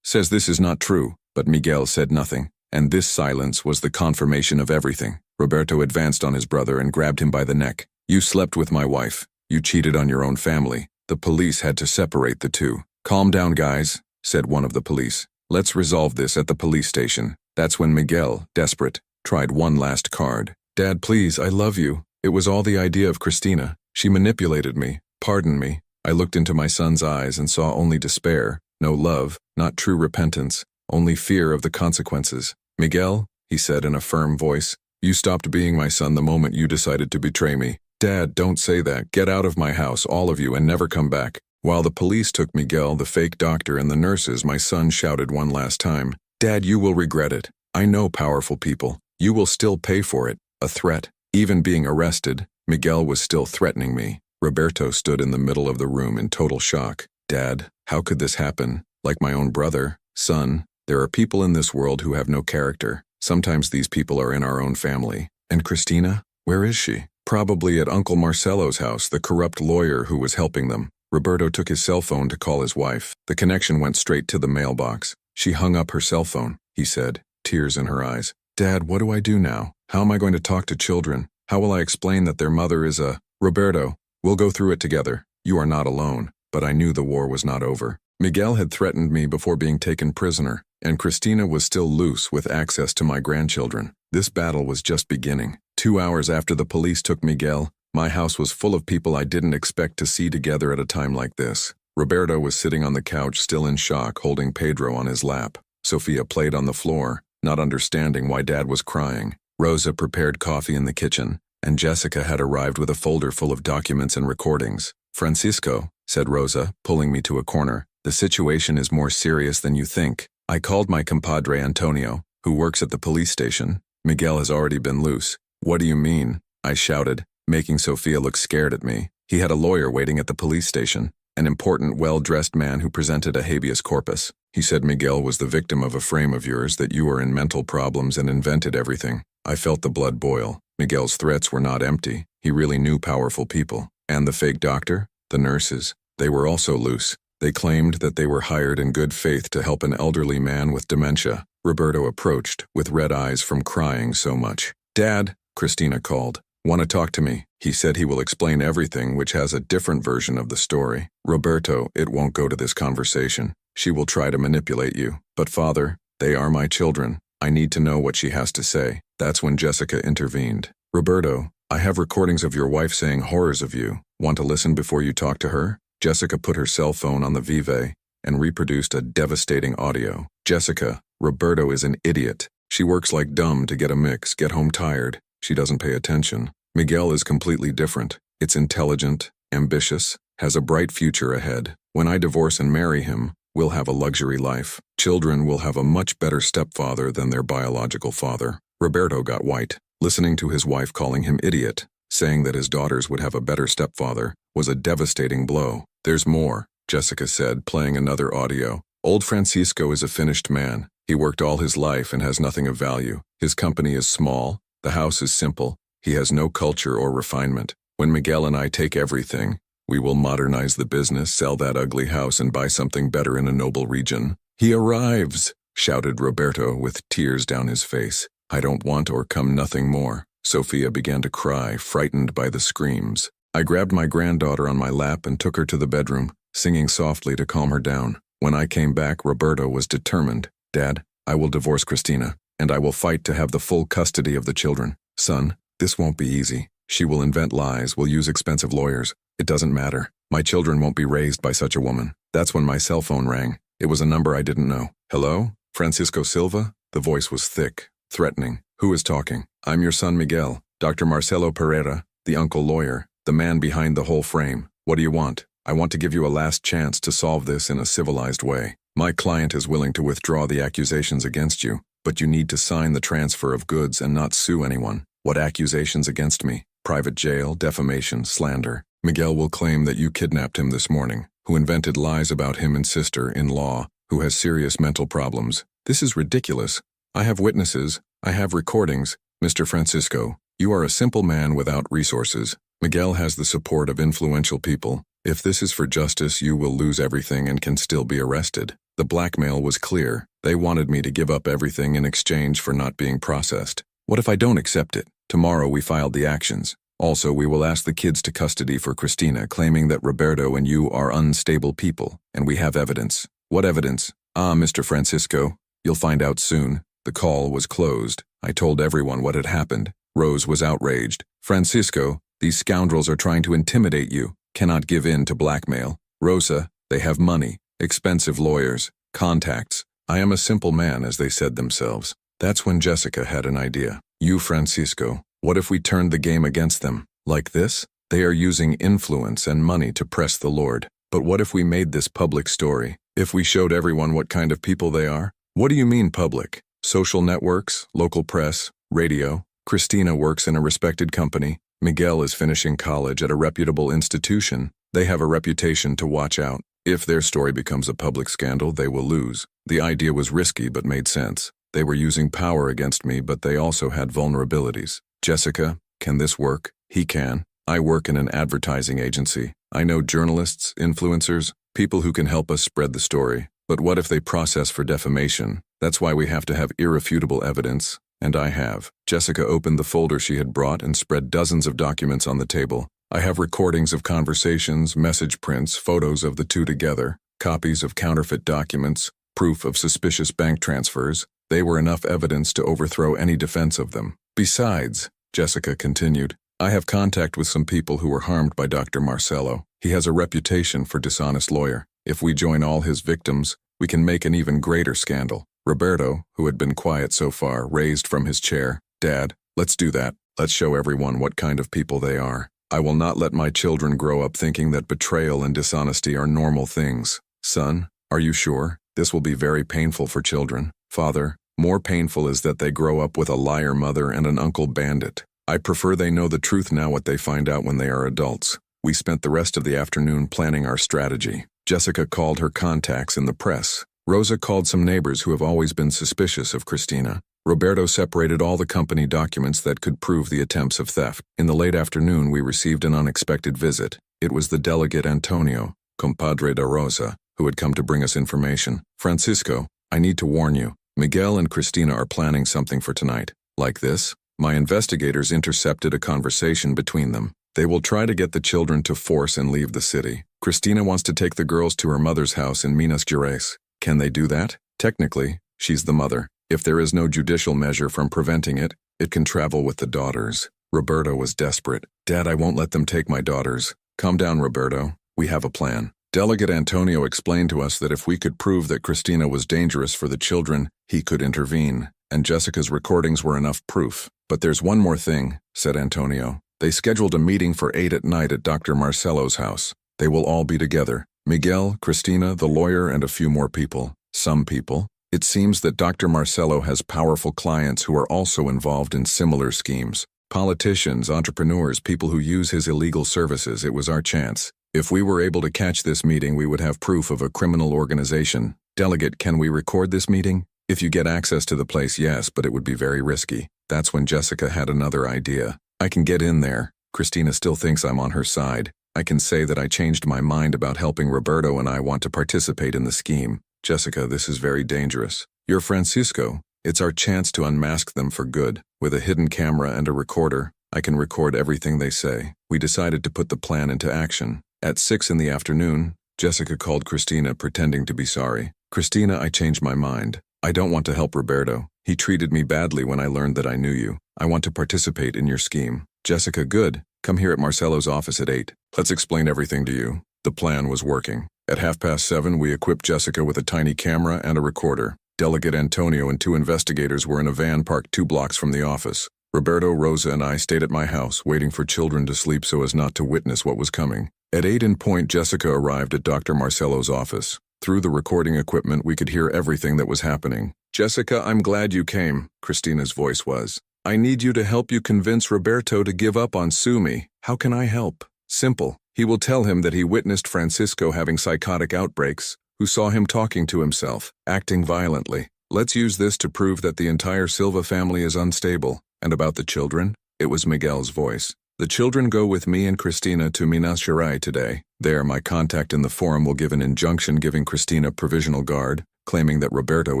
says this is not true. But Miguel said nothing, and this silence was the confirmation of everything. Roberto advanced on his brother and grabbed him by the neck. You slept with my wife. You cheated on your own family. The police had to separate the two. "Calm down, guys," said one of the police. "Let's resolve this at the police station." That's when Miguel, desperate, tried one last card. "Dad, please, I love you. It was all the idea of Christina. She manipulated me. Pardon me." I looked into my son's eyes and saw only despair, no love, not true repentance, only fear of the consequences. "Miguel," he said in a firm voice, "you stopped being my son the moment you decided to betray me." "Dad, don't say that. Get out of my house, all of you, and never come back." While the police took Miguel, the fake doctor, and the nurses, my son shouted one last time, "Dad, you will regret it. I know powerful people. You will still pay for it." A threat. Even being arrested, Miguel was still threatening me. Roberto stood in the middle of the room in total shock. "Dad, how could this happen? Like my own brother, son, there are people in this world who have no character. Sometimes these people are in our own family. And Christina? Where is she?" "Probably at Uncle Marcelo's house, the corrupt lawyer who was helping them." Roberto took his cell phone to call his wife. The connection went straight to the mailbox. She hung up her cell phone, he said, tears in her eyes. "Dad, what do I do now? How am I going to talk to children? How will I explain that their mother is a—" "Roberto, we'll go through it together. You are not alone." But I knew the war was not over. Miguel had threatened me before being taken prisoner, and Christina was still loose with access to my grandchildren. This battle was just beginning. 2 hours after the police took Miguel, my house was full of people I didn't expect to see together at a time like this. Roberto was sitting on the couch, still in shock, holding Pedro on his lap. Sophia played on the floor, not understanding why Dad was crying. Rosa prepared coffee in the kitchen, and Jessica had arrived with a folder full of documents and recordings. "Francisco," said Rosa, pulling me to a corner, "the situation is more serious than you think. I called my compadre Antonio, who works at the police station. Miguel has already been loose." "What do you mean?" I shouted, making Sophia look scared at me. "He had a lawyer waiting at the police station, an important, well-dressed man who presented a habeas corpus. He said Miguel was the victim of a frame of yours, that you were in mental problems and invented everything." I felt the blood boil. Miguel's threats were not empty. He really knew powerful people. And the fake doctor? The nurses? They were also loose. They claimed that they were hired in good faith to help an elderly man with dementia. Roberto approached, with red eyes from crying so much. "Dad," Christina called. "Want to talk to me?" He said he will explain everything, which has a different version of the story. "Roberto, it won't go to this conversation. She will try to manipulate you. But father, they are my children. I need to know what she has to say." That's when Jessica intervened. "Roberto, I have recordings of your wife saying horrors of you. Want to listen before you talk to her?" Jessica put her cell phone on the Vive and reproduced a devastating audio. "Jessica, Roberto is an idiot. She works like dumb to get a mix, get home tired. She doesn't pay attention. Miguel is completely different. It's intelligent, ambitious, has a bright future ahead. When I divorce and marry him, we'll have a luxury life. Children will have a much better stepfather than their biological father." Roberto got white. Listening to his wife calling him idiot, saying that his daughters would have a better stepfather, was a devastating blow. "There's more," Jessica said, playing another audio. "Old Francisco is a finished man. He worked all his life and has nothing of value. His company is small. The house is simple. He has no culture or refinement. When Miguel and I take everything, we will modernize the business, sell that ugly house, and buy something better in a noble region." "He arrives!" shouted Roberto with tears down his face. "I don't want or come nothing more." Sophia began to cry, frightened by the screams. I grabbed my granddaughter on my lap and took her to the bedroom, singing softly to calm her down. When I came back, Roberto was determined. "Dad, I will divorce Christina, and I will fight to have the full custody of the children. Son, this won't be easy. She will invent lies, will use expensive lawyers. It doesn't matter. My children won't be raised by such a woman." That's when my cell phone rang. It was a number I didn't know. "Hello? Francisco Silva?" The voice was thick, threatening. "Who is talking?" "I'm your son Miguel, Dr. Marcelo Pereira, the uncle lawyer, the man behind the whole frame. What do you want?" "I want to give you a last chance to solve this in a civilized way. My client is willing to withdraw the accusations against you, but you need to sign the transfer of goods and not sue anyone." "What accusations against me?" "Private jail, defamation, slander. Miguel will claim that you kidnapped him this morning, who invented lies about him and sister-in-law, who has serious mental problems. This is ridiculous. I have witnesses. I have recordings. Mr. Francisco, you are a simple man without resources. Miguel has the support of influential people. If this is for justice, you will lose everything and can still be arrested." The blackmail was clear. They wanted me to give up everything in exchange for not being processed. "What if I don't accept it? Tomorrow we filed the actions. Also, we will ask the kids to custody for Cristina, claiming that Roberto and you are unstable people, and we have evidence. What evidence? Ah, Mr. Francisco, you'll find out soon. The call was closed. I told everyone what had happened. Rose was outraged. Francisco, these scoundrels are trying to intimidate you. Cannot give in to blackmail. Rosa, they have money, expensive lawyers, contacts. I am a simple man, as they said themselves. That's when Jessica had an idea. You, Francisco, what if we turned the game against them? Like this? They are using influence and money to press the Lord. But what if we made this public story? If we showed everyone what kind of people they are? What do you mean public? Social networks, local press, radio. Cristina works in a respected company. Miguel is finishing college at a reputable institution. They have a reputation to watch out. If their story becomes a public scandal, they will lose. The idea was risky but made sense. They were using power against me, but they also had vulnerabilities. Jessica, can this work? He can. I work in an advertising agency. I know journalists, influencers, people who can help us spread the story. But what if they process for defamation? That's why we have to have irrefutable evidence. And I have. Jessica opened the folder she had brought and spread dozens of documents on the table. I have recordings of conversations, message prints, photos of the two together, copies of counterfeit documents, proof of suspicious bank transfers. They were enough evidence to overthrow any defense of them. Besides, Jessica continued, I have contact with some people who were harmed by Dr. Marcelo. He has a reputation for dishonest lawyer. If we join all his victims, we can make an even greater scandal. Roberto, who had been quiet so far, raised from his chair. Dad, let's do that. Let's show everyone what kind of people they are. I will not let my children grow up thinking that betrayal and dishonesty are normal things. Son, are you sure? This will be very painful for children. Father, more painful is that they grow up with a liar mother and an uncle bandit. I prefer they know the truth now what they find out when they are adults. We spent the rest of the afternoon planning our strategy. Jessica called her contacts in the press. Rosa called some neighbors who have always been suspicious of Cristina. Roberto separated all the company documents that could prove the attempts of theft. In the late afternoon, we received an unexpected visit. It was the delegate Antonio, compadre de Rosa, who had come to bring us information. Francisco, I need to warn you. Miguel and Cristina are planning something for tonight. Like this? My investigators intercepted a conversation between them. They will try to get the children to force and leave the city. Cristina wants to take the girls to her mother's house in Minas Gerais. Can they do that? Technically, she's the mother. If there is no judicial measure from preventing it, it can travel with the daughters. Roberto was desperate. Dad, I won't let them take my daughters. Calm down, Roberto. We have a plan. Delegate Antonio explained to us that if we could prove that Cristina was dangerous for the children, he could intervene, and Jessica's recordings were enough proof. But there's one more thing, said Antonio. They scheduled a meeting for 8 at night at Dr. Marcelo's house. They will all be together. Miguel, Cristina, the lawyer, and a few more people. Some people. It seems that Dr. Marcelo has powerful clients who are also involved in similar schemes. Politicians, entrepreneurs, people who use his illegal services. It was our chance. If we were able to catch this meeting, we would have proof of a criminal organization. Delegate, can we record this meeting? If you get access to the place, yes, but it would be very risky. That's when Jessica had another idea. I can get in there. Cristina still thinks I'm on her side. I can say that I changed my mind about helping Roberto and I want to participate in the scheme. Jessica, this is very dangerous. You're Francisco. It's our chance to unmask them for good. With a hidden camera and a recorder, I can record everything they say. We decided to put the plan into action. At 6 in the afternoon, Jessica called Cristina, pretending to be sorry. Cristina, I changed my mind. I don't want to help Roberto. He treated me badly when I learned that I knew you. I want to participate in your scheme. Jessica, good. Come here at Marcelo's office at 8. Let's explain everything to you. The plan was working. At 7:30, we equipped Jessica with a tiny camera and a recorder. Delegate Antonio and 2 investigators were in a van parked 2 blocks from the office. Roberto, Rosa, and I stayed at my house, waiting for children to sleep so as not to witness what was coming. At 8 in point, Jessica arrived at Dr. Marcelo's office. Through the recording equipment, we could hear everything that was happening. Jessica, I'm glad you came, Cristina's voice was. I need you to help you convince Roberto to give up on Sumi. How can I help? Simple. He will tell him that he witnessed Francisco having psychotic outbreaks, who saw him talking to himself, acting violently. Let's use this to prove that the entire Silva family is unstable. And about the children? It was Miguel's voice. The children go with me and Cristina to Minas Gerais today. There, my contact in the forum will give an injunction giving Cristina provisional guard, claiming that Roberto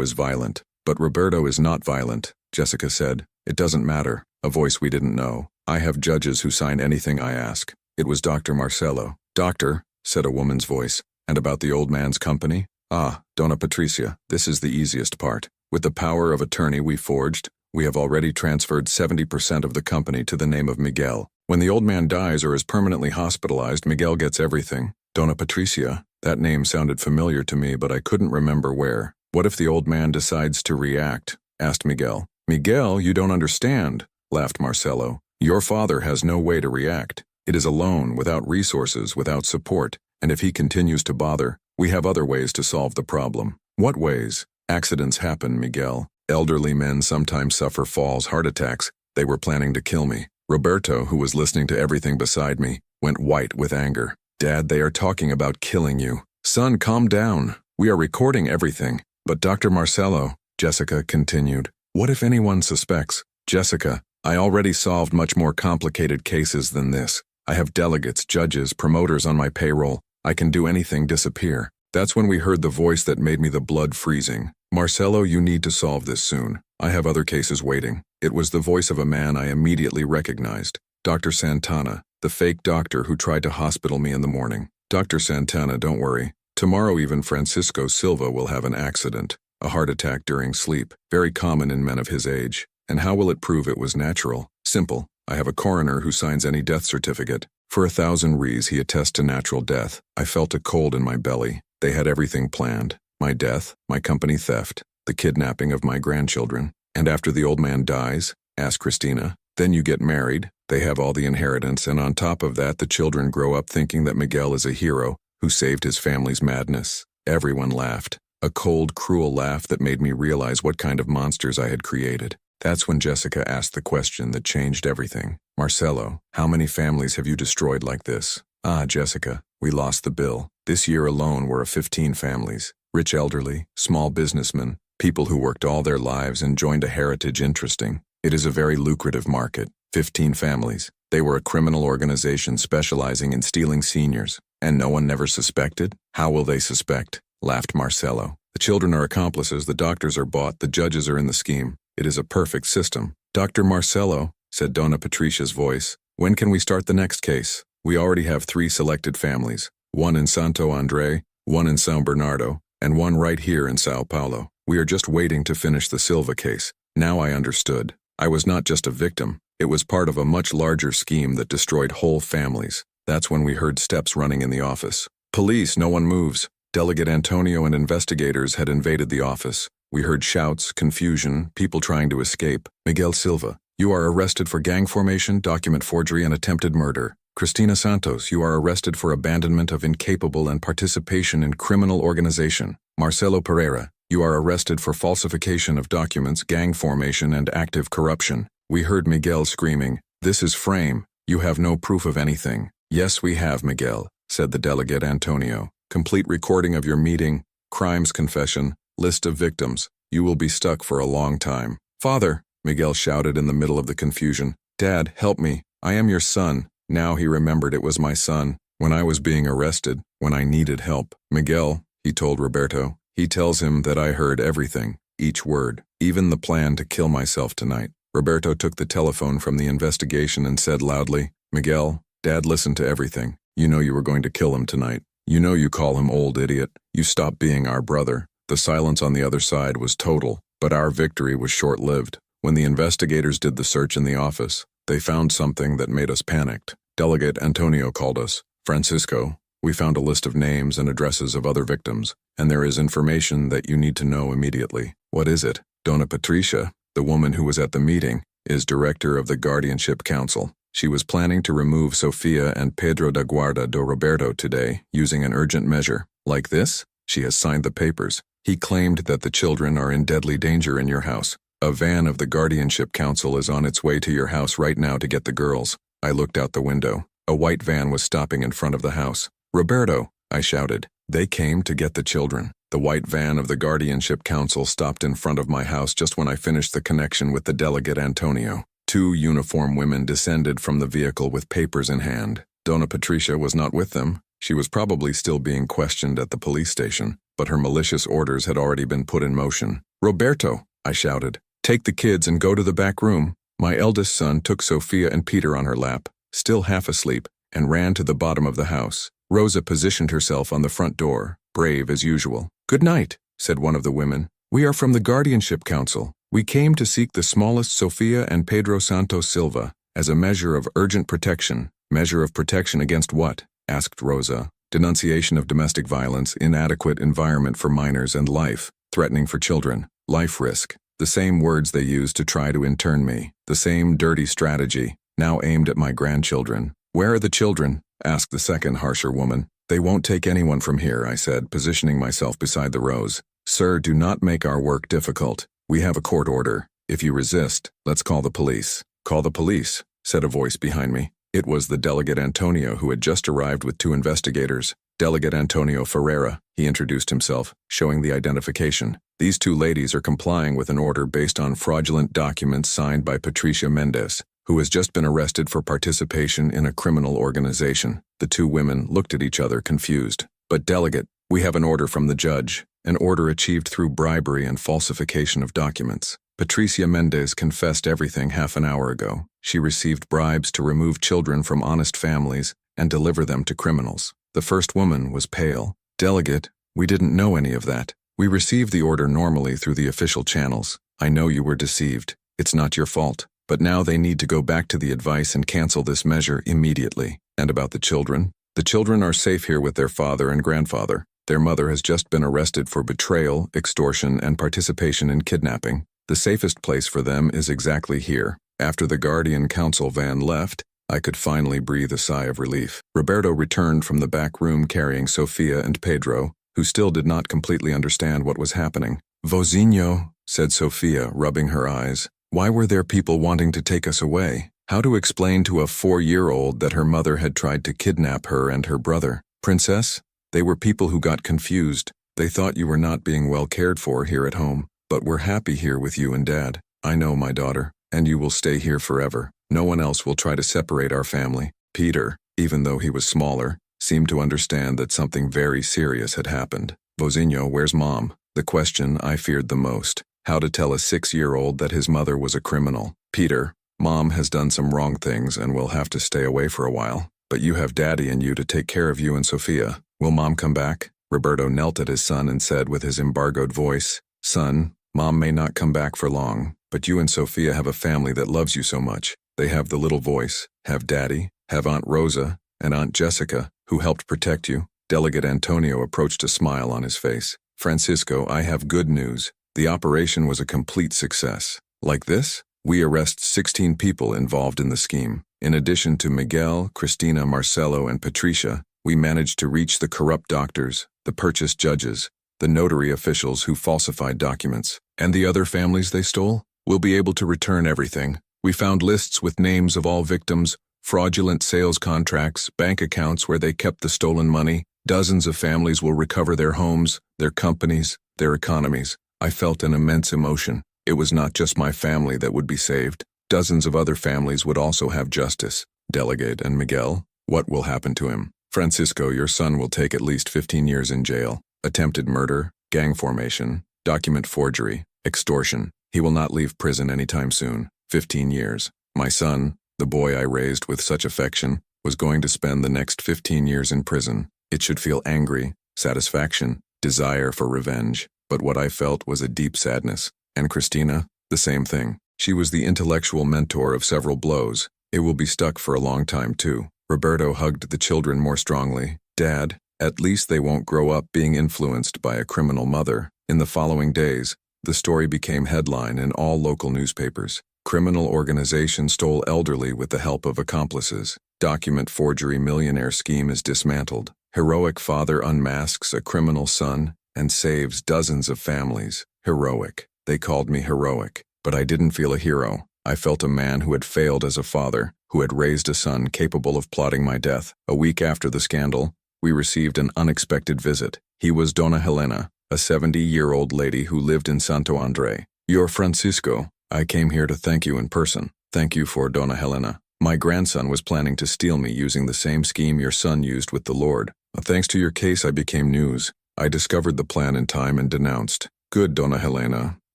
is violent. But Roberto is not violent, Jessica said. It doesn't matter. A voice we didn't know. I have judges who sign anything I ask. It was Dr. Marcelo. Doctor, said a woman's voice. And about the old man's company? Ah, Dona Patricia, this is the easiest part. With the power of attorney we forged, we have already transferred 70% of the company to the name of Miguel. When the old man dies or is permanently hospitalized, Miguel gets everything. Dona Patricia, that name sounded familiar to me, but I couldn't remember where. What if the old man decides to react? Asked Miguel. Miguel, you don't understand, laughed Marcelo. Your father has no way to react. It is alone, without resources, without support, and if he continues to bother, we have other ways to solve the problem. What ways? Accidents happen, Miguel. Elderly men sometimes suffer falls, heart attacks. They were planning to kill me. Roberto, who was listening to everything beside me, went white with anger. Dad, they are talking about killing you. Son, calm down. We are recording everything. But Dr. Marcelo, Jessica continued, what if anyone suspects? Jessica, I already solved much more complicated cases than this. I have delegates, judges, promoters on my payroll. I can do anything disappear. That's when we heard the voice that made me the blood freezing. Marcelo, you need to solve this soon. I have other cases waiting. It was the voice of a man I immediately recognized. Dr. Santana, the fake doctor who tried to hospital me in the morning. Dr. Santana, don't worry. Tomorrow even Francisco Silva will have an accident. A heart attack during sleep. Very common in men of his age. And how will it prove it was natural? Simple. I have a coroner who signs any death certificate. For 1,000 rees he attests to natural death. I felt a cold in my belly. They had everything planned. My death, my company theft, the kidnapping of my grandchildren. And after the old man dies, asked Christina, then you get married, they have all the inheritance, and on top of that the children grow up thinking that Miguel is a hero who saved his family's madness. Everyone laughed. A cold, cruel laugh that made me realize what kind of monsters I had created. That's when Jessica asked the question that changed everything. Marcelo, how many families have you destroyed like this? Ah, Jessica, we lost the bill. This year alone were 15 families. Rich elderly, small businessmen, people who worked all their lives and joined a heritage interesting. It is a very lucrative market. 15 families. They were a criminal organization specializing in stealing seniors. And no one never suspected? How will they suspect? Laughed Marcelo. The children are accomplices, the doctors are bought, the judges are in the scheme. It is a perfect system. Dr. Marcelo, said Dona Patricia's voice, when can we start the next case? We already have 3 selected families, one in Santo André, one in São Bernardo, and one right here in Sao Paulo. We are just waiting to finish the Silva case. Now I understood. I was not just a victim. It was part of a much larger scheme that destroyed whole families. That's when we heard steps running in the office. Police, no one moves. Delegate Antonio and investigators had invaded the office. We heard shouts, confusion, people trying to escape. Miguel Silva, you are arrested for gang formation, document forgery, and attempted murder. Cristina Santos, you are arrested for abandonment of incapable and participation in criminal organization. Marcelo Pereira, you are arrested for falsification of documents, gang formation, and active corruption. We heard Miguel screaming, this is frame. You have no proof of anything. Yes, we have, Miguel, said the delegate Antonio. Complete recording of your meeting, crimes confession, list of victims. You will be stuck for a long time. Father, Miguel shouted in the middle of the confusion. Dad, help me. I am your son. Now he remembered it was my son. When I was being arrested, when I needed help. Miguel, he told Roberto. He tells him that I heard everything, each word, even the plan to kill myself tonight. Roberto took the telephone from the investigation and said loudly, Miguel, Dad listened to everything. You know you were going to kill him tonight. You know you call him old idiot. You stopped being our brother. The silence on the other side was total, but our victory was short-lived. When the investigators did the search in the office, they found something that made us panicked. Delegate Antonio called us. Francisco, we found a list of names and addresses of other victims, and there is information that you need to know immediately. What is it? Dona Patricia, the woman who was at the meeting, is director of the Guardianship Council. She was planning to remove Sofia and Pedro da Guarda do Roberto today, using an urgent measure. Like this? She has signed the papers. He claimed that the children are in deadly danger in your house. A van of the Guardianship Council is on its way to your house right now to get the girls. I looked out the window. A white van was stopping in front of the house. Roberto, I shouted. They came to get the children. The white van of the Guardianship Council stopped in front of my house just when I finished the connection with the delegate Antonio. 2 uniformed women descended from the vehicle with papers in hand. Dona Patricia was not with them. She was probably still being questioned at the police station, but her malicious orders had already been put in motion. Roberto, I shouted, take the kids and go to the back room. My eldest son took Sophia and Peter on her lap, still half asleep, and ran to the bottom of the house. Rosa positioned herself on the front door, brave as usual. "Good night," said one of the women. "We are from the Guardianship Council. We came to seek the smallest Sophia and Pedro Santos Silva as a measure of urgent protection." "Measure of protection against what?" asked Rosa. "Denunciation of domestic violence, inadequate environment for minors and life, threatening for children, life risk." The same words they used to try to intern me. The same dirty strategy, now aimed at my grandchildren. "Where are the children?" asked the second harsher woman. "They won't take anyone from here," I said, positioning myself beside the rows. "Sir, do not make our work difficult. We have a court order. If you resist, let's call the police." "Call the police," said a voice behind me. It was the Delegate Antonio, who had just arrived with 2 investigators. "Delegate Antonio Ferreira," he introduced himself, showing the identification. "These 2 ladies are complying with an order based on fraudulent documents signed by Patricia Mendez, who has just been arrested for participation in a criminal organization." The 2 women looked at each other confused. "But Delegate, we have an order from the judge, an order achieved through bribery and falsification of documents. Patricia Mendez confessed everything half an hour ago. She received bribes to remove children from honest families and deliver them to criminals." The first woman was pale. "Delegate, we didn't know any of that. We received the order normally through the official channels. I know you were deceived. It's not your fault. But now they need to go back to the advice and cancel this measure immediately." "And about the children?" "The children are safe here with their father and grandfather. Their mother has just been arrested for betrayal, extortion, and participation in kidnapping. The safest place for them is exactly here." After the Guardian Council van left, I could finally breathe a sigh of relief. Roberto returned from the back room carrying Sophia and Pedro, who still did not completely understand what was happening. "Vozinho," said Sophia, rubbing her eyes. "Why were there people wanting to take us away?" How to explain to a 4-year-old that her mother had tried to kidnap her and her brother? "Princess, they were people who got confused. They thought you were not being well cared for here at home. But we're happy here with you and Dad. I know, my daughter, and you will stay here forever. No one else will try to separate our family." Peter, even though he was smaller, seemed to understand that something very serious had happened. "Vozinho, where's Mom?" The question I feared the most. How to tell a 6-year-old that his mother was a criminal. "Peter, Mom has done some wrong things and will have to stay away for a while. But you have Daddy and you to take care of you and Sophia. Will Mom come back?" Roberto knelt at his son and said with his embargoed voice, "Son, Mom may not come back for long, but you and Sophia have a family that loves you so much. They have the little voice, have Daddy, have Aunt Rosa, and Aunt Jessica, who helped protect you." Delegate Antonio approached a smile on his face. "Francisco, I have good news. The operation was a complete success. Like this? We arrest 16 people involved in the scheme. In addition to Miguel, Cristina, Marcelo, and Patricia, we managed to reach the corrupt doctors, the purchase judges, the notary officials who falsified documents, and the other families they stole. We'll be able to return everything. We found lists with names of all victims, fraudulent sales contracts, bank accounts where they kept the stolen money. Dozens of families will recover their homes, their companies, their economies." I felt an immense emotion. It was not just my family that would be saved. Dozens of other families would also have justice. "Delegate, and Miguel? What will happen to him?" "Francisco, your son will take at least 15 years in jail. Attempted murder, gang formation, document forgery, extortion. He will not leave prison anytime soon. 15 years. My son, the boy I raised with such affection, was going to spend the next 15 years in prison. It should feel angry, satisfaction, desire for revenge. But what I felt was a deep sadness. And Cristina, the same thing. She was the intellectual mentor of several blows. It will be stuck for a long time too." Roberto hugged the children more strongly. "Dad, at least they won't grow up being influenced by a criminal mother." In the following days, the story became headline in all local newspapers. Criminal organization stole elderly with the help of accomplices. Document forgery millionaire scheme is dismantled. Heroic father unmasks a criminal son and saves dozens of families. Heroic. They called me heroic, but I didn't feel a hero. I felt a man who had failed as a father, who had raised a son capable of plotting my death. A week after the scandal, we received an unexpected visit. He was Dona Helena, a 70-year-old lady who lived in Santo André. "You're Francisco. I came here to thank you in person." "Thank you for Dona Helena. My grandson was planning to steal me using the same scheme your son used with the Lord. Thanks to your case, I became news. I discovered the plan in time and denounced." "Good, Dona Helena.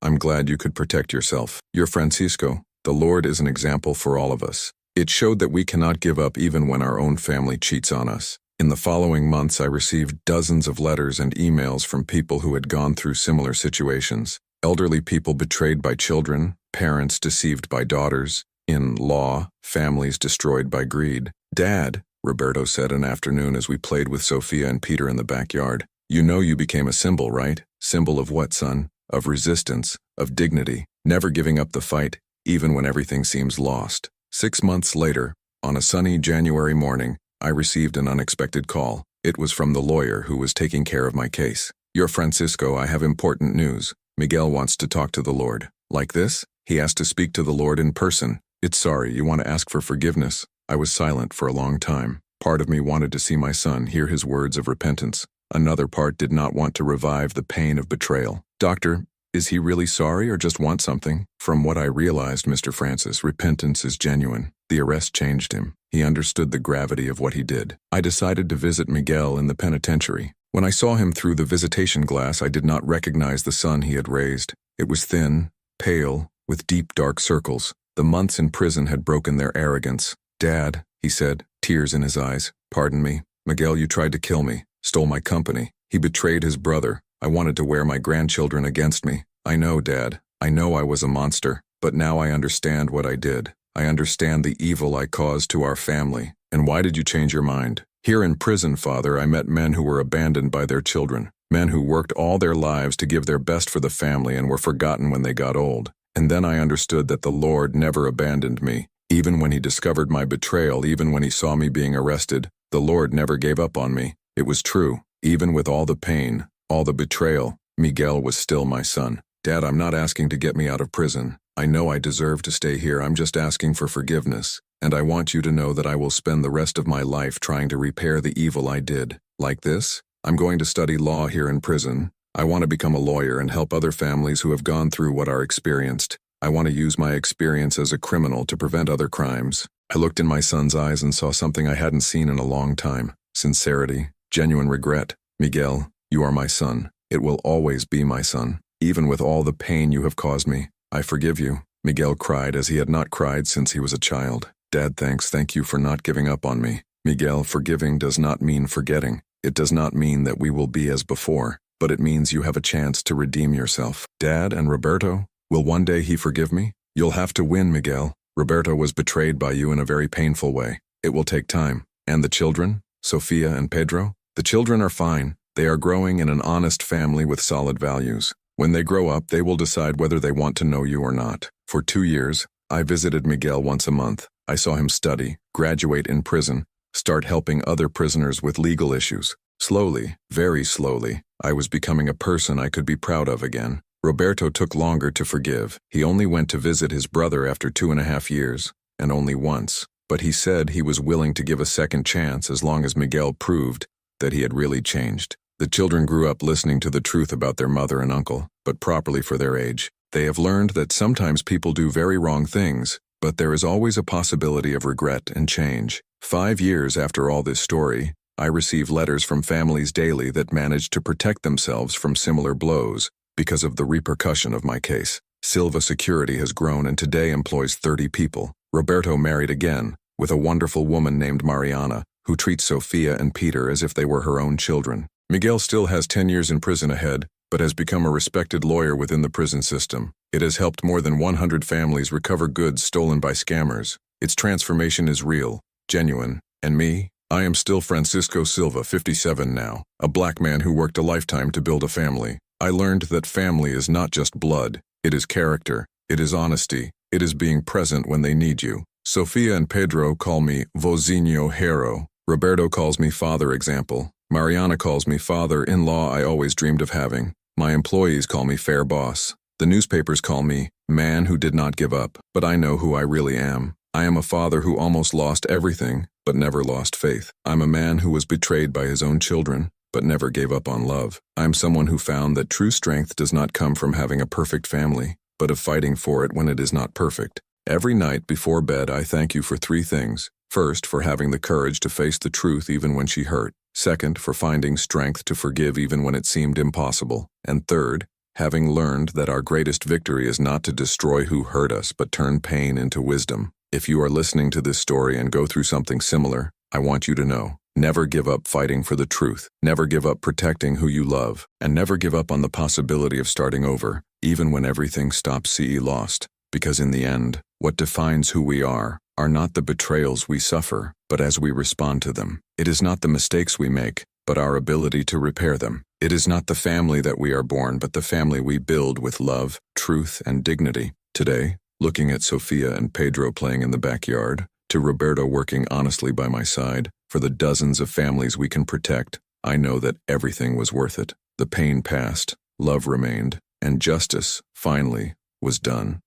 I'm glad you could protect yourself." "You're Francisco. The Lord is an example for all of us. It showed that we cannot give up even when our own family cheats on us. In the following months, I received dozens of letters and emails from people who had gone through similar situations. Elderly people betrayed by children, parents deceived by daughters, in-law, families destroyed by greed. "Dad," Roberto said an afternoon as we played with Sophia and Peter in the backyard, "you know you became a symbol, right? Symbol of what, son? Of resistance, of dignity, never giving up the fight, even when everything seems lost." 6 months later, on a sunny January morning, I received an unexpected call. It was from the lawyer who was taking care of my case. "You're Francisco, I have important news. Miguel wants to talk to the Lord." "Like this?" "He asked to speak to the Lord in person. It's sorry, you want to ask for forgiveness." I was silent for a long time. Part of me wanted to see my son, hear his words of repentance. Another part did not want to revive the pain of betrayal. "Doctor, is he really sorry or just want something?" "From what I realized, Mr. Francis, repentance is genuine. The arrest changed him. He understood the gravity of what he did." I decided to visit Miguel in the penitentiary. When I saw him through the visitation glass, I did not recognize the son he had raised. It was thin, pale, with deep dark circles. The months in prison had broken their arrogance. "Dad," he said, tears in his eyes, "pardon me. Miguel, you tried to kill me, stole my company. He betrayed his brother. I wanted to wear my grandchildren against me. I know, Dad. I know I was a monster, but now I understand what I did. I understand the evil I caused to our family." "And why did you change your mind?" "Here in prison, Father, I met men who were abandoned by their children, men who worked all their lives to give their best for the family and were forgotten when they got old. And then I understood that the Lord never abandoned me. Even when he discovered my betrayal, even when he saw me being arrested, the Lord never gave up on me. It was true. Even with all the pain, all the betrayal, Miguel was still my son." "Dad, I'm not asking to get me out of prison. I know I deserve to stay here. I'm just asking for forgiveness. And I want you to know that I will spend the rest of my life trying to repair the evil I did." "Like this?" "I'm going to study law here in prison. I want to become a lawyer and help other families who have gone through what are experienced. I want to use my experience as a criminal to prevent other crimes." I looked in my son's eyes and saw something I hadn't seen in a long time. Sincerity, genuine regret. "Miguel, you are my son. It will always be my son. Even with all the pain you have caused me, I forgive you." Miguel cried as he had not cried since he was a child. "Dad, thank you for not giving up on me." "Miguel, forgiving does not mean forgetting. It does not mean that we will be as before, but it means you have a chance to redeem yourself." "Dad and Roberto, will one day he forgive me?" "You'll have to win, Miguel. Roberto was betrayed by you in a very painful way. It will take time." "And the children? Sophia and Pedro?" "The children are fine. They are growing in an honest family with solid values. When they grow up, they will decide whether they want to know you or not." For 2 years, I visited Miguel once a month. I saw him study, graduate in prison, start helping other prisoners with legal issues. Slowly, very slowly, I was becoming a person I could be proud of again. Roberto took longer to forgive. He only went to visit his brother after 2.5 years, and only once. But he said he was willing to give a second chance as long as Miguel proved that he had really changed. The children grew up listening to the truth about their mother and uncle, but properly for their age. They have learned that sometimes people do very wrong things, but there is always a possibility of regret and change. 5 years after all this story, I receive letters from families daily that managed to protect themselves from similar blows because of the repercussion of my case. Silva Security has grown and today employs 30 people. Roberto married again, with a wonderful woman named Mariana, who treats Sophia and Peter as if they were her own children. Miguel still has 10 years in prison ahead, but has become a respected lawyer within the prison system. It has helped more than 100 families recover goods stolen by scammers. Its transformation is real, genuine, and me? I am still Francisco Silva, 57 now, a black man who worked a lifetime to build a family. I learned that family is not just blood, it is character, it is honesty, it is being present when they need you. Sophia and Pedro call me Vozinho Hero. Roberto calls me father example. Mariana calls me father-in-law I always dreamed of having. My employees call me fair boss. The newspapers call me man who did not give up, but I know who I really am. I am a father who almost lost everything, but never lost faith. I'm a man who was betrayed by his own children, but never gave up on love. I'm someone who found that true strength does not come from having a perfect family, but of fighting for it when it is not perfect. Every night before bed, I thank you for 3 things. First, for having the courage to face the truth even when she hurt. Second, for finding strength to forgive even when it seemed impossible. And third, having learned that our greatest victory is not to destroy who hurt us but turn pain into wisdom. If you are listening to this story and go through something similar, I want you to know. Never give up fighting for the truth. Never give up protecting who you love. And never give up on the possibility of starting over, even when everything stops CE lost. Because in the end, what defines who we are not the betrayals we suffer, but as we respond to them. It is not the mistakes we make, but our ability to repair them. It is not the family that we are born, but the family we build with love, truth, and dignity. Today, looking at Sophia and Pedro playing in the backyard, to Roberto working honestly by my side, for the dozens of families we can protect, I know that everything was worth it. The pain passed, love remained, and justice, finally, was done.